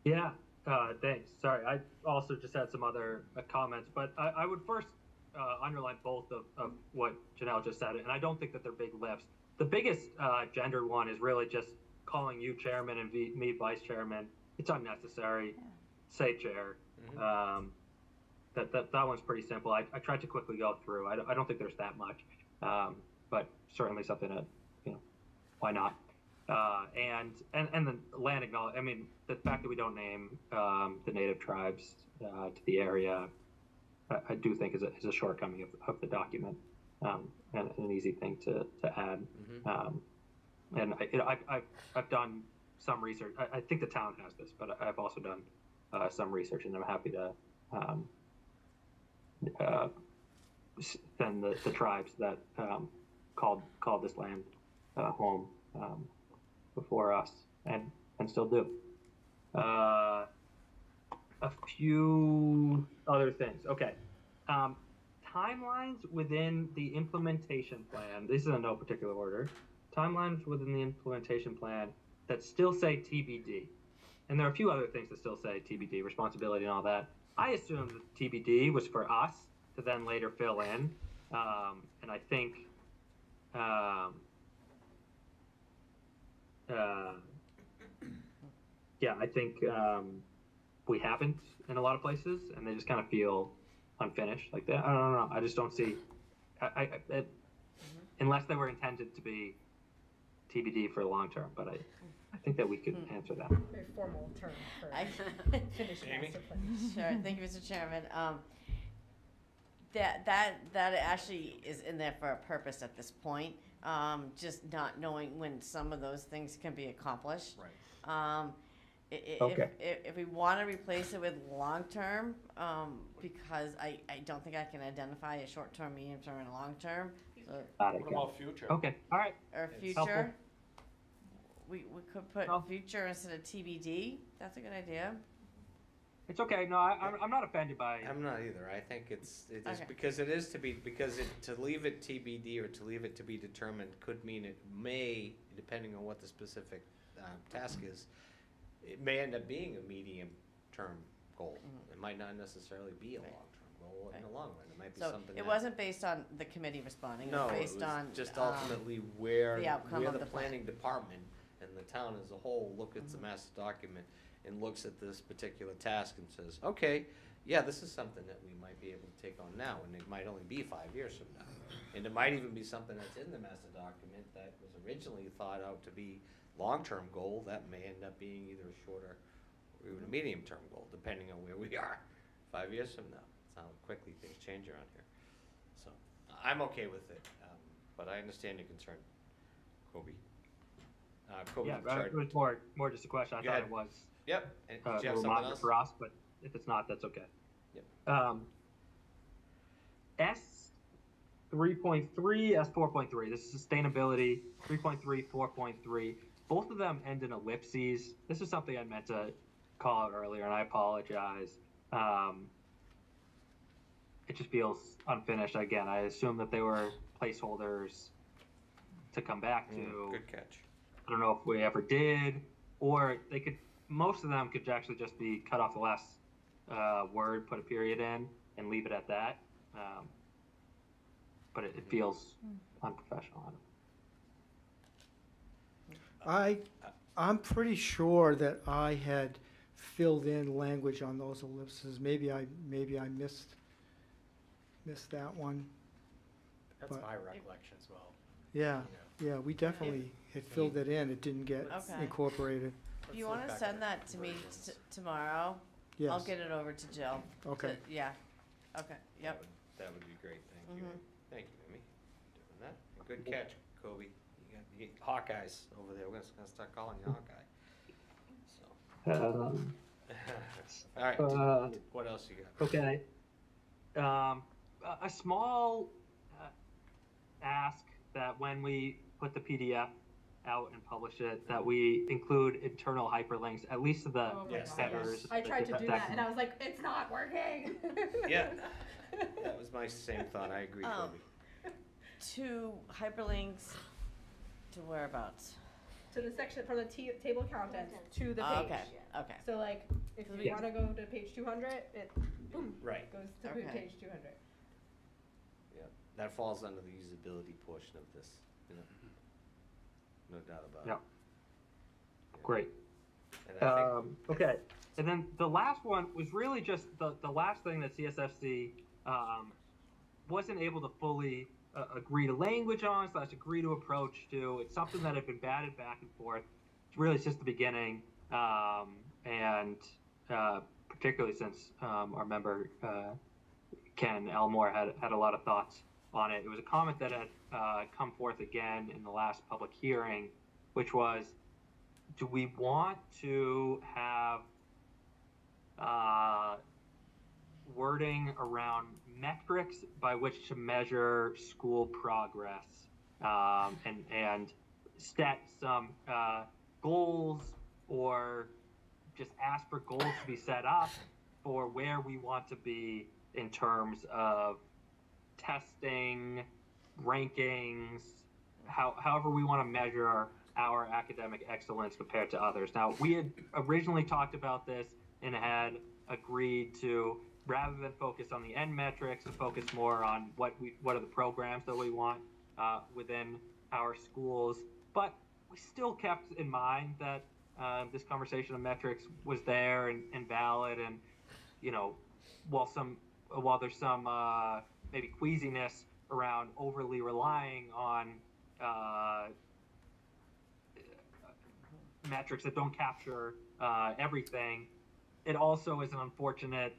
Yeah, thanks. Sorry, I also just had some other comments, but I would first underline both of what Janelle just said, and I don't think that they're big lifts. The biggest gender one is really just calling you chairman and me vice chairman. It's unnecessary. Yeah. Say chair. Mm-hmm. That one's pretty simple. I tried to quickly go through. I don't think there's that much, but certainly something that, why not? And the land acknowledge. I mean, the fact that we don't name the native tribes to the area, I do think is a shortcoming of the document, and an easy thing to add. Mm-hmm. And I've done some research. I think the town has this, but I've also done some research, and I'm happy to send the tribes that called this land home before us, and still do. A few other things. Okay. Timelines within the implementation plan. This is in no particular order. Timelines within the implementation plan that still say TBD. And there are a few other things that still say TBD, responsibility and all that. I assumed that TBD was for us to then later fill in. And I think I think we haven't in a lot of places, and they just kind of feel unfinished like that. I don't know. I just don't see, unless they were intended to be TBD for the long term. But I think that we could answer that. Very formal term for finished Amy? master plan. Sure. Thank you, Mr. Chairman. That actually is in there for a purpose at this point. Just not knowing when some of those things can be accomplished. Right. Okay. If we want to replace it with long-term, because I don't think I can identify a short-term, medium-term, and long-term. So, Got it. What about future? Okay. All right. or It's helpful. future, we could put No. future instead of TBD. That's a good idea. It's okay. No, I'm not offended by. I'm not either. I think it is Okay. because it is to be, to leave it TBD or to leave it to be determined could mean it may, depending on what the specific task is, it may end up being a medium-term goal. Mhm. It might not necessarily be a Right. long-term goal in Right. the long run. It might be So something it that. wasn't based on the committee responding. No, it it was was based on just ultimately where the outcome of the the plan. planning department and the town as a whole look at the master document and looks at this particular task and says, okay, yeah, this is something that we might be able to take on now, and it might only be 5 years from now. And it might even be something that's in the master document that was originally thought out to be long-term goal that may end up being either a shorter or even a medium-term goal, depending on where we are 5 years from now. That's how quickly things change around here. So I'm okay with it, but I understand your concern, Kobe. Kobe, Yeah, sorry. it was more just a question. I Go thought ahead. it was Yep. And did a you have something reminder else? for us, but if it's not, that's okay. Yep. 3.3 as 4.3. This is sustainability, 3.3, 4.3. Both of them end in ellipses. This is something I meant to call out earlier, and I apologize. It just feels unfinished. Again, I assume that they were placeholders to come back to. Good catch. I don't know if we ever did, or they could. Most of them could actually just be cut off the last word, put a period in, and leave it at that. But it feels unprofessional. I'm pretty sure that I had filled in language on those ellipses. Maybe I missed that one. That's But- my recollection as well. Yeah, yeah, we definitely had filled it in. It didn't get Okay. incorporated. If you want to send that to me tomorrow, I'll Yes. get it over to Jill. Okay. Yeah. Okay. Yep. That would be great, thank you. Mhm. Thank you, Amy, doing that. And good catch, Kobe. You got Hawkeyes over there, we're gonna start calling you Hawkeye. So. All right, what else you got? Okay. A small ask that when we put the PDF out and publish it, that we include internal hyperlinks, at least to the Oh my Yes, gosh. headers. I tried to do that, and I was. was like, it's not working. Yeah, that was my same thought, I agree, Kobe. To hyperlinks to whereabouts. To the section from the table of contents to the page. Okay. Okay. So like, if you Yeah. want to go to page 200, it boom Right, goes to Okay. page 200. yeah, that falls under the usability portion of this, you know, no doubt about it. Yeah. Great. And I think, Okay, and then the last one was really just the last thing that CSFC wasn't able to fully agree to language on, / agree to approach to. It's something that had been batted back and forth. It's really just the beginning, and particularly since our member Ken Elmore had a lot of thoughts on it. It was a comment that had come forth again in the last public hearing, which was, do we want to have wording around metrics by which to measure school progress, and set some goals, or just ask for goals to be set up for where we want to be in terms of testing, rankings, however we want to measure our academic excellence compared to others. Now, we had originally talked about this and had agreed to, rather than focus on the end metrics, to focus more on what are the programs that we want within our schools. But we still kept in mind that this conversation of metrics was there and valid, and while there's some maybe queasiness around overly relying on metrics that don't capture everything, it also is an unfortunate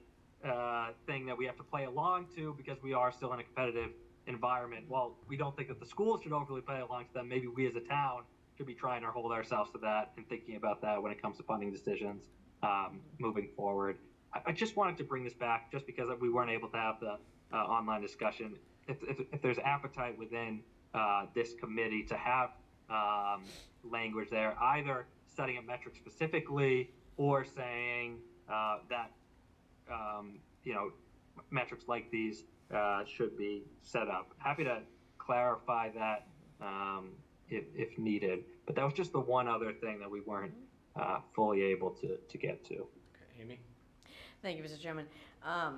thing that we have to play along to, because we are still in a competitive environment. While we don't think that the schools should overly play along to them, maybe we as a town should be trying to hold ourselves to that and thinking about that when it comes to funding decisions moving forward. I just wanted to bring this back just because we weren't able to have the online discussion. If there's appetite within this committee to have language there, either setting a metric specifically or saying that metrics like these should be set up. Happy to clarify that if needed, but that was just the one other thing that we weren't fully able to get to. Okay, Amy? Thank you, Mr. Chairman.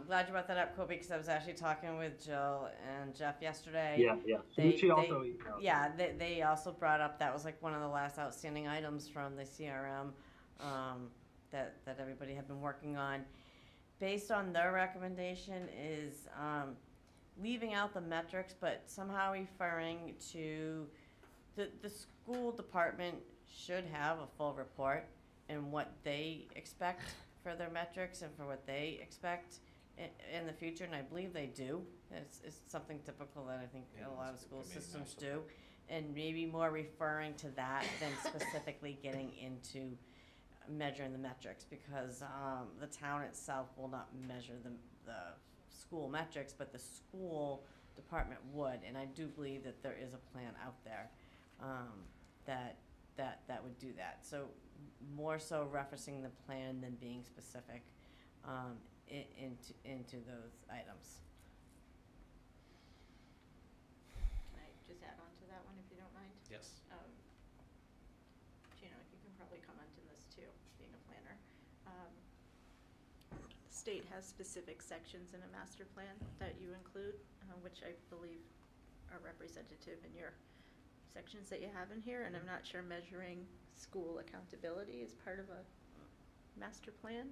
Glad you brought that up, Kobe, because I was actually talking with Jill and Jeff yesterday. Yeah. She also emailed. Yeah, they also brought up, that was like one of the last outstanding items from the CRM that everybody had been working on. Based on their recommendation is leaving out the metrics, but somehow referring to the school department should have a full report and what they expect for their metrics and for what they expect in the future, and I believe they do. It's something typical that I think a lot of school systems do, and maybe more referring to that than specifically getting into measuring the metrics, because the town itself will not measure the school metrics, but the school department would, and I do believe that there is a plan out there, that would do that. So more so referencing the plan than being specific, into those items. Can I just add on to that one if you don't mind? Yes. Gina, you can probably comment on this too, being a planner. The state has specific sections in a master plan that you include, which I believe are representative in your sections that you have in here, and I'm not sure measuring school accountability is part of a master plan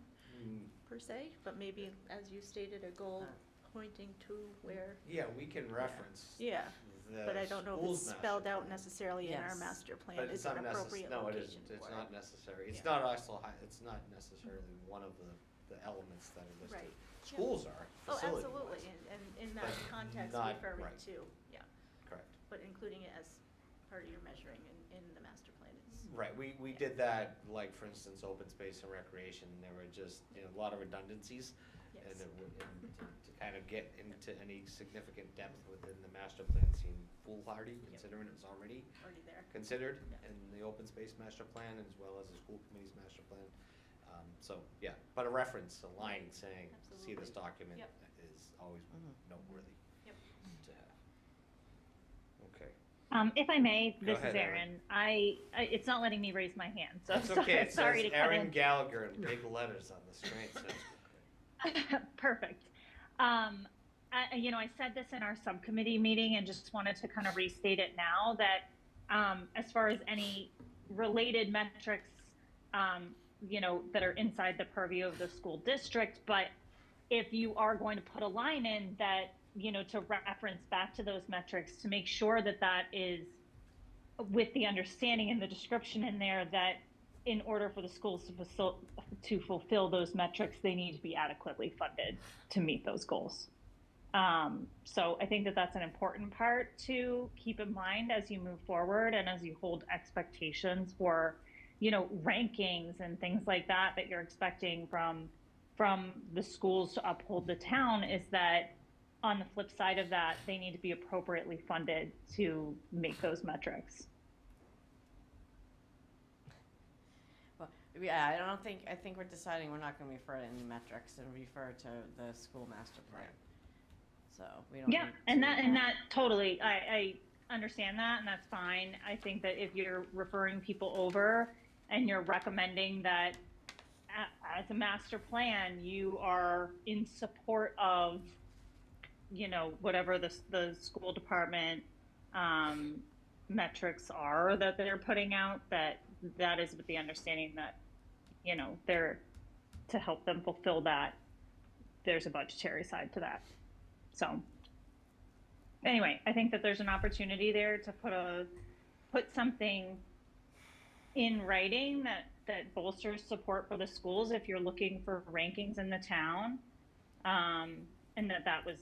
per se, but maybe, as you stated, a goal pointing to where. Yeah, we can reference. Yeah, the but I don't know if school's it's master spelled out plan. necessarily in our Yes. master plan. But it's Is it not appropriate no, it location isn't, it's for it? not necessary, it's Yeah. not also, it's not necessarily one of the elements that are listed. Right. Schools are, Oh, facility-wise. absolutely, and in that But context, not- referring right. to, yeah, Correct. but including it as part of your measuring in the master plan is. Right, we did that, like, for instance, open space and recreation, there were just, a lot of redundancies. And Yes. it would, and to kind of get into any significant depth within the master plan seemed foolhardy, considering it's already Already there. considered Yeah. in the open space master plan as well as the school committee's master plan. So, yeah, but a reference, a line saying, see this Absolutely. document Yep. is always noteworthy Yep. to have. Okay. If I may, Go this ahead, is Erin. It's not letting me raise my hand, so That's okay, it sorry says to cut Erin in. Gallagher in big letters on the screen, so. Perfect. I said this in our subcommittee meeting and just wanted to kind of restate it now that as far as any related metrics, that are inside the purview of the school district, but if you are going to put a line in that, to reference back to those metrics, to make sure that that is with the understanding and the description in there that in order for the schools to fulfill those metrics, they need to be adequately funded to meet those goals. So I think that that's an important part to keep in mind as you move forward and as you hold expectations for, rankings and things like that you're expecting from the schools to uphold the town, is that on the flip side of that, they need to be appropriately funded to make those metrics. Yeah, I think we're deciding we're not gonna refer to any metrics and refer to the school master plan. So we don't. Yeah, need and to- that totally, I understand that, and that's fine. I think that if you're referring people over and you're recommending that as a master plan, you are in support of, whatever the school department metrics are that they're putting out, that is with the understanding that, they're, to help them fulfill that, there's a budgetary side to that. So anyway, I think that there's an opportunity there to put something in writing that bolsters support for the schools if you're looking for rankings in the town. And that was,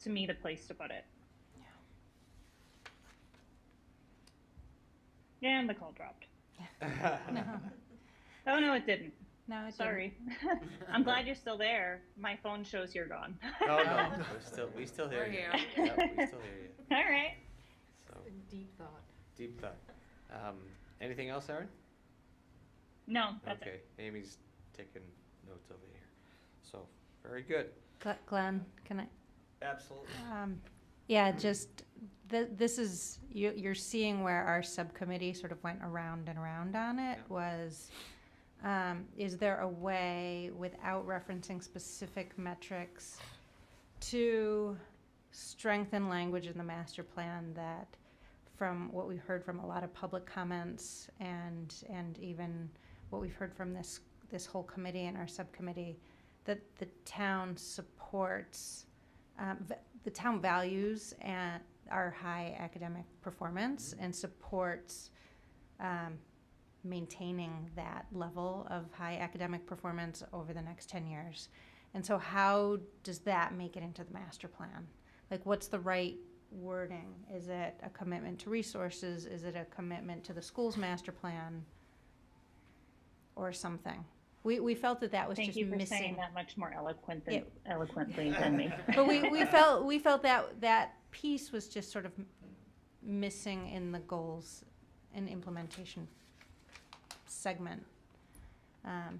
to me, the place to put it. Yeah, and the call dropped. No. Oh, no, it didn't. No, it didn't. Sorry. I'm glad you're still there. My phone shows you're gone. Oh, no, we still hear We're you. here. Yep, we still hear you. All right. So, Deep thought. deep thought. Anything else, Erin? No, that's it. Okay, Amy's taking notes over here. So, very good. Glenn, can I? Absolutely. Yeah, just, this is, you're seeing where our subcommittee sort of went around and around on it, was, is there a way, without referencing specific metrics, to strengthen language in the master plan that, from what we've heard from a lot of public comments and even what we've heard from this whole committee and our subcommittee, that the town supports, the town values and our high academic performance and supports maintaining that level of high academic performance over the next 10 years. And so how does that make it into the master plan? Like, what's the right wording? Is it a commitment to resources? Is it a commitment to the school's master plan? Or something? We felt that was Thank just you for missing. saying that much more eloquently than me. But we felt that piece was just sort of missing in the goals and implementation segment.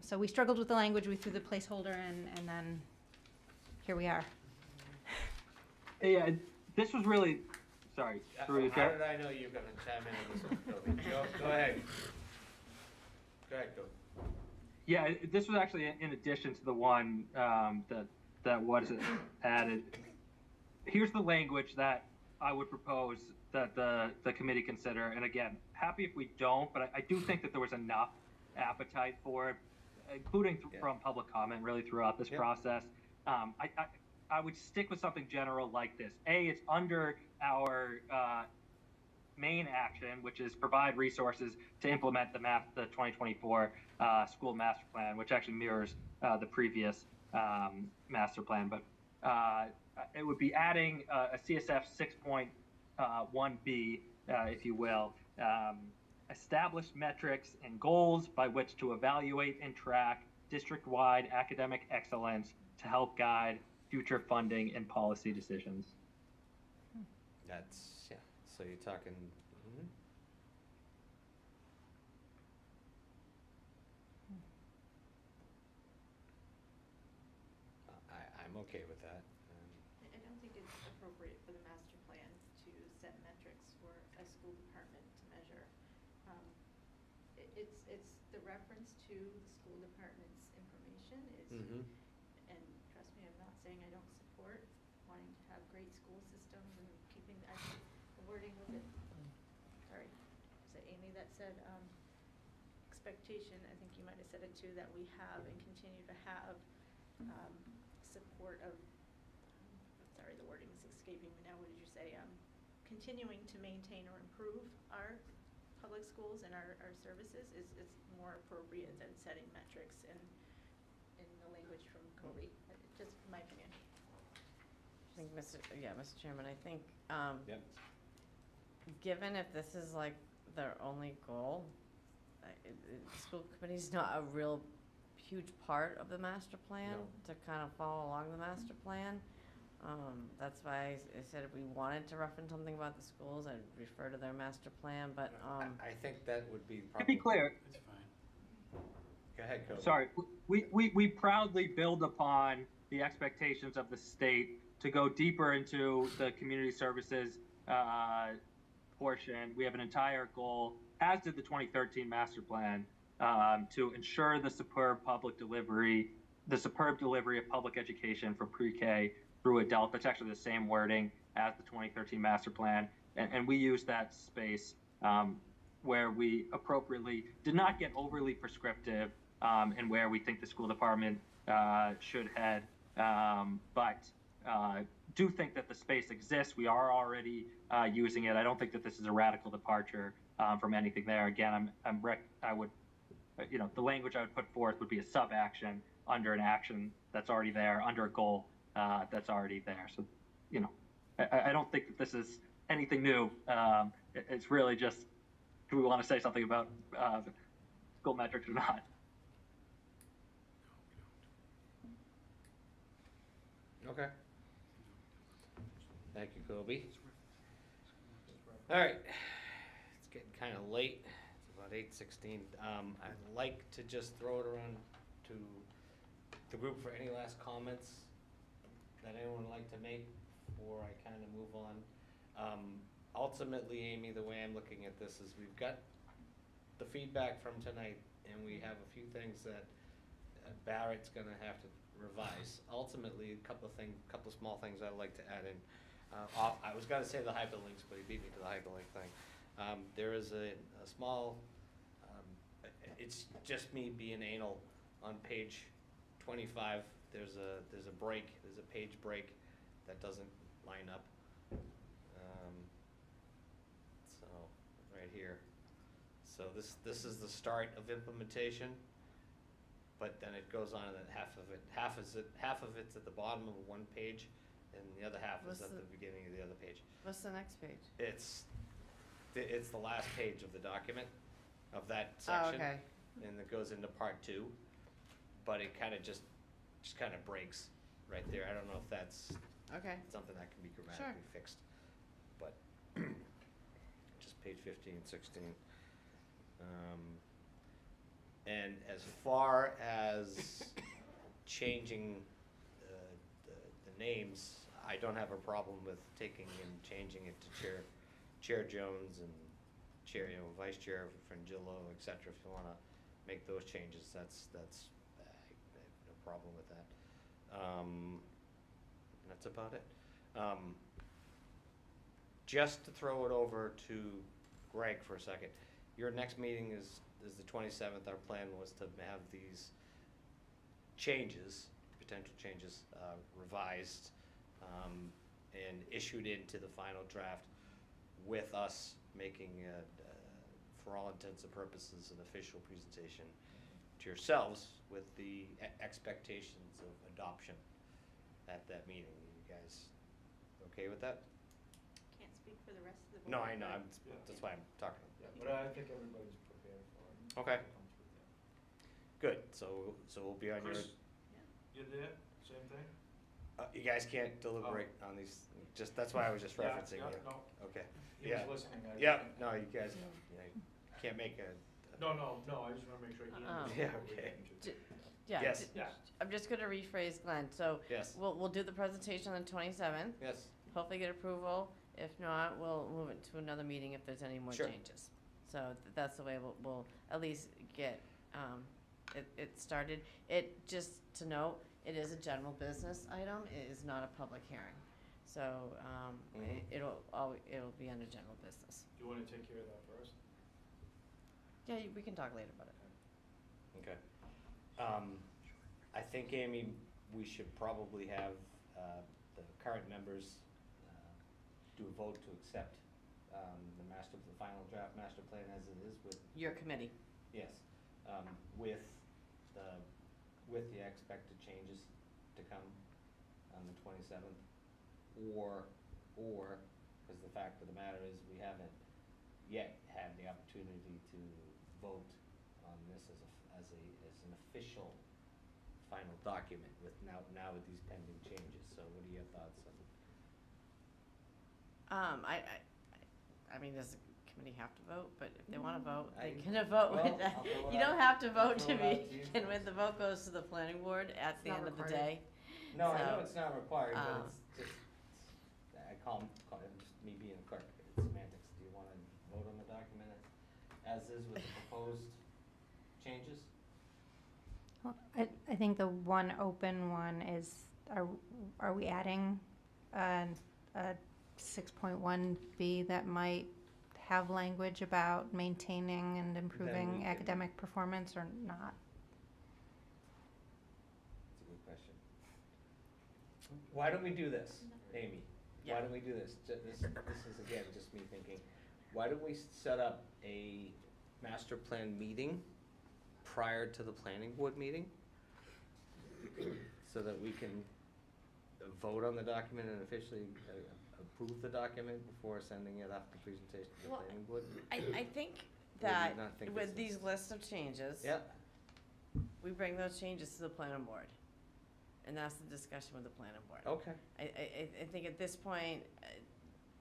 So we struggled with the language, we threw the placeholder in, and then here we are. Yeah, this was really, sorry. How did I know you were gonna chime in on this one, Kobe? Go ahead. Go ahead, Kobe. Yeah, this was actually in addition to the one that was added. Here's the language that I would propose that the committee consider. And again, happy if we don't, but I do think that there was enough appetite for it, including from public comment really throughout this process. I would stick with something general like this. It's under our main action, which is provide resources to implement the 2024 school master plan, which actually mirrors the previous master plan. But it would be adding a CSF 6.1b, if you will, establish metrics and goals by which to evaluate and track district-wide academic excellence to help guide future funding and policy decisions. That's, yeah, so you're talking, I'm okay with that. I don't think it's appropriate for the master plan to set metrics for a school department to measure. It's the reference to the school department's information is, and trust me, I'm not saying I don't support wanting to have great school systems and keeping the wording of it. Sorry, was it Amy that said expectation? I think you might have said it too, that we have and continue to have support of, sorry, the wording is escaping me now. What did you say? Continuing to maintain or improve our public schools and our services is more appropriate than setting metrics in the language from Kobe. Just my opinion. I think, Mr. Chairman, I think, given if this is like their only goal, school committee's not a real huge part of the master plan to kind of follow along the master plan. That's why I said if we wanted to reference something about the schools, I'd refer to their master plan, but, I think that would be To probably. be clear, It's fine. Go ahead, Kobe. sorry, we proudly build upon the expectations of the state to go deeper into the community services portion. We have an entire goal, as did the 2013 master plan, to ensure the superb delivery of public education from pre-K through adult. That's actually the same wording as the 2013 master plan. And we use that space where we appropriately did not get overly prescriptive and where we think the school department should head. But do think that the space exists. We are already using it. I don't think that this is a radical departure from anything there. Again, I would, the language I would put forth would be a sub-action under an action that's already there, under a goal that's already there. So, I don't think that this is anything new. It's really just, do we want to say something about school metrics or not? Okay. Thank you, Kobe. All right, it's getting kind of late. It's about 8:16. I'd like to just throw it around to the group for any last comments that anyone would like to make before I kind of move on. Ultimately, Amy, the way I'm looking at this is we've got the feedback from tonight, and we have a few things that Barrett's going to have to revise. Ultimately, a couple of small things I'd like to add in. I was going to say the hyperlinks, but he beat me to the hyperlink thing. There is a small, it's just me being anal. On page 25, there's a break, there's a page break that doesn't line up. So right here. So this is the start of implementation, but then it goes on, and then half of it's at the bottom of one page, and the other half is at the beginning of the other page. What's the next page? It's the last page of the document, of that section. Oh, okay. And it goes into part 2, but it kind of just kind of breaks right there. I don't know if that's Okay. something that can be grammatically fixed. but just page 15 and 16. And as far as changing the names, I don't have a problem with taking and changing it to Chair Jones and Chair, Vice Chair Frangillo, et cetera. If you want to make those changes, that's I have no problem with that. That's about it. Just to throw it over to Greg for a second. Your next meeting is the 27th. Our plan was to have these changes, potential changes, revised and issued into the final draft with us making, for all intents and purposes, an official presentation to yourselves with the expectations of adoption at that meeting. You guys okay with that? Can't speak for the rest of the board. No, I know. but- That's why I'm talking. Yeah, but I think everybody's prepared for it. Okay. Comes with that. Good. So we'll be on your. Chris, you there? Same thing? You guys can't deliberate on these. Just that's why I was just Yeah, referencing yeah, you. no. Okay. He Yeah. was listening. Yeah. No, you guys can't make a. No, I just wanna make sure he Um, understands Yeah, what we're okay. getting to. Yeah. Yes. d- Yeah. I'm just gonna rephrase Glenn, so Yes. we'll do the presentation on the 27th, Yes. hopefully get approval. If not, we'll move it to another meeting if there's any more Sure. changes. So that's the way we'll at least get, it started. It, just to note, it is a general business item, it is not a public hearing. So, Mhm. it'll be under general business. Do you wanna take care of that first? Yeah, we can talk later about it. Okay. I think, Amy, we should probably have the current members do a vote to accept the final draft master plan as it is with, Your committee. yes, with the expected changes to come on the 27th, or, because the fact of the matter is, we haven't yet had the opportunity to vote on this as an official final document with now with these pending changes. So what are your thoughts on? I mean, does the committee have to vote? But if they wanna vote, they I- can vote well, with that. I'll throw it You out- don't have to vote I'll to throw it out to you and first. when the vote goes to the planning board at the not end of the required. day. No, I know So, it's not required, but um, it's just, I call it just me being a clerk, it's semantics. Do you wanna vote on the document as is with the proposed changes? Well, I think the one open one is, are we adding a 6.1B that might have language about maintaining and we improving can- academic performance or not? That's a good question. Why don't we do this, Amy? Yeah. Why don't we do this? This is, again, just me thinking. Why don't we set up a master plan meeting prior to the planning board meeting? So that we can vote on the document and officially approve the document before sending it off to presentation to the Well, planning board? I think Or do you that not think with it's these lists of changes. Yep, We bring those changes to the planning board. And that's the discussion with the planning board. okay. I think at this point,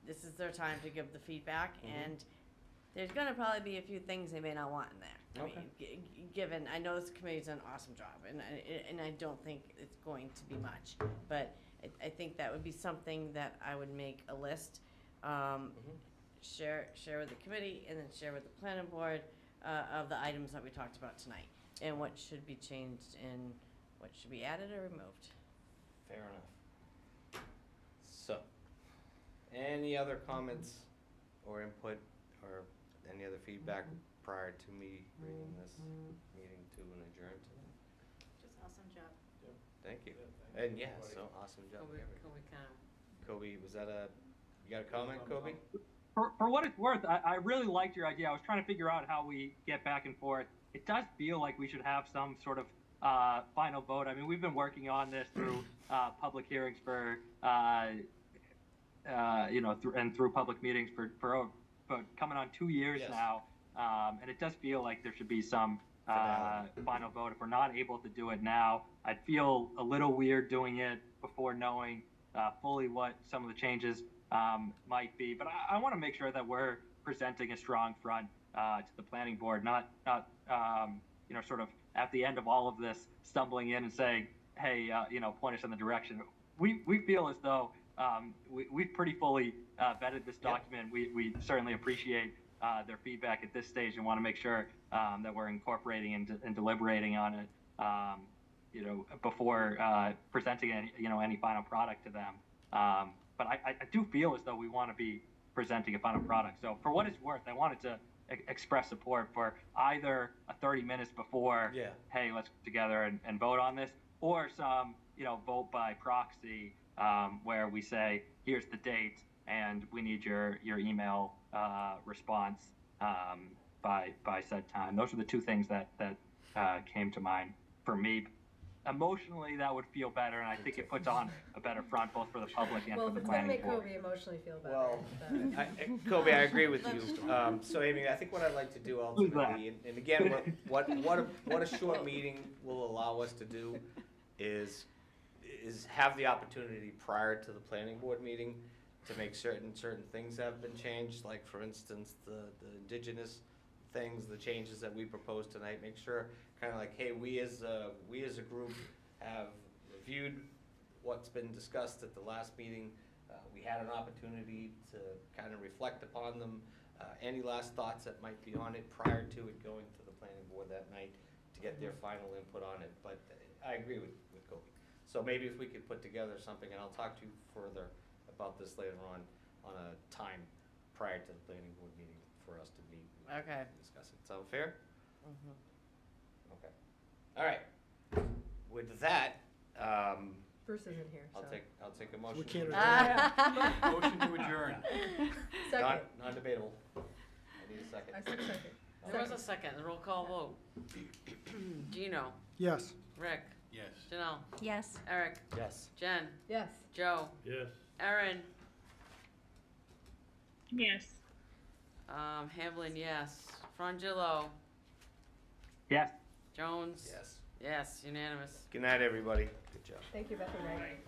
this is their time to give the feedback, Mhm. and there's gonna probably be a few things they may not want in there. I Okay. mean, given, I know this committee's done an awesome job, and I don't think it's going to be much, but I think that would be something that I would make a list, Mhm. share with the committee, and then share with the planning board, of the items that we talked about tonight, and what should be changed and what should be added or removed. Fair enough. So, any other comments or input or any other feedback prior to me bringing this meeting to an adjourn tonight? Just awesome job. Thank you. Yeah, thank And you, yeah, everybody. so awesome job. Kobe, Gary. Kobe kind of Kobe, was that you got a comment, Kobe? For what it's worth, I really liked your idea. I was trying to figure out how we get back and forth. It does feel like we should have some sort of final vote. I mean, we've been working on this through public hearings for, through public meetings for coming on 2 years Yes. now. And it does feel like there should be some final vote. If we're not able to do it now, I'd feel a little weird doing it before knowing fully what some of the changes might be. But I want to make sure that we're presenting a strong front to the planning board, not sort of at the end of all of this stumbling in and saying, hey, point us in the direction. We feel as though we've pretty fully vetted this document. We certainly appreciate their feedback at this stage and want to make sure that we're incorporating and deliberating on it, before presenting any final product to them. But I do feel as though we want to be presenting a final product. So for what it's worth, I wanted to express support for either a 30 minutes before, hey, let's get together and vote on this, or some, vote by proxy, where we say, here's the date, and we need your email response by said time. Those are the two things that came to mind for me. Emotionally, that would feel better, and I think it puts on a better front both for the public and for the planning board. Well, if it's gonna make Kobe emotionally feel better. Well, Kobe, I agree with you. So Amy, I think what I'd like to do ultimately, and again, what a short meeting will allow us to do is have the opportunity prior to the planning board meeting to make certain things have been changed, like for instance, the indigenous things, the changes that we proposed tonight, make sure kind of like, hey, we as a group have reviewed what's been discussed at the last meeting. We had an opportunity to kind of reflect upon them. Any last thoughts that might be on it prior to it going to the planning board that night to get their final input on it. But I agree with Kobe. So maybe if we could put together something, and I'll talk to you further about this later on a time prior to the planning board meeting for us to meet and discuss it. Sound fair? Mm-hmm. Okay. All right. With that, Bruce isn't here, I'll so. take a motion. We can't adjourn. Motion to adjourn. Second. Non-debatable. I need a second. I said second. There was a second, roll call vote. Gino, Yes. Rick, Yes. Janelle, Yes. Eric, Yes. Jen, Yes. Joe, Yes. Erin, Yes. Hamblin, yes. Frangillo, Yes. Jones. Yes. Yes, unanimous. Good night, everybody. Good job. Thank you, Bethany.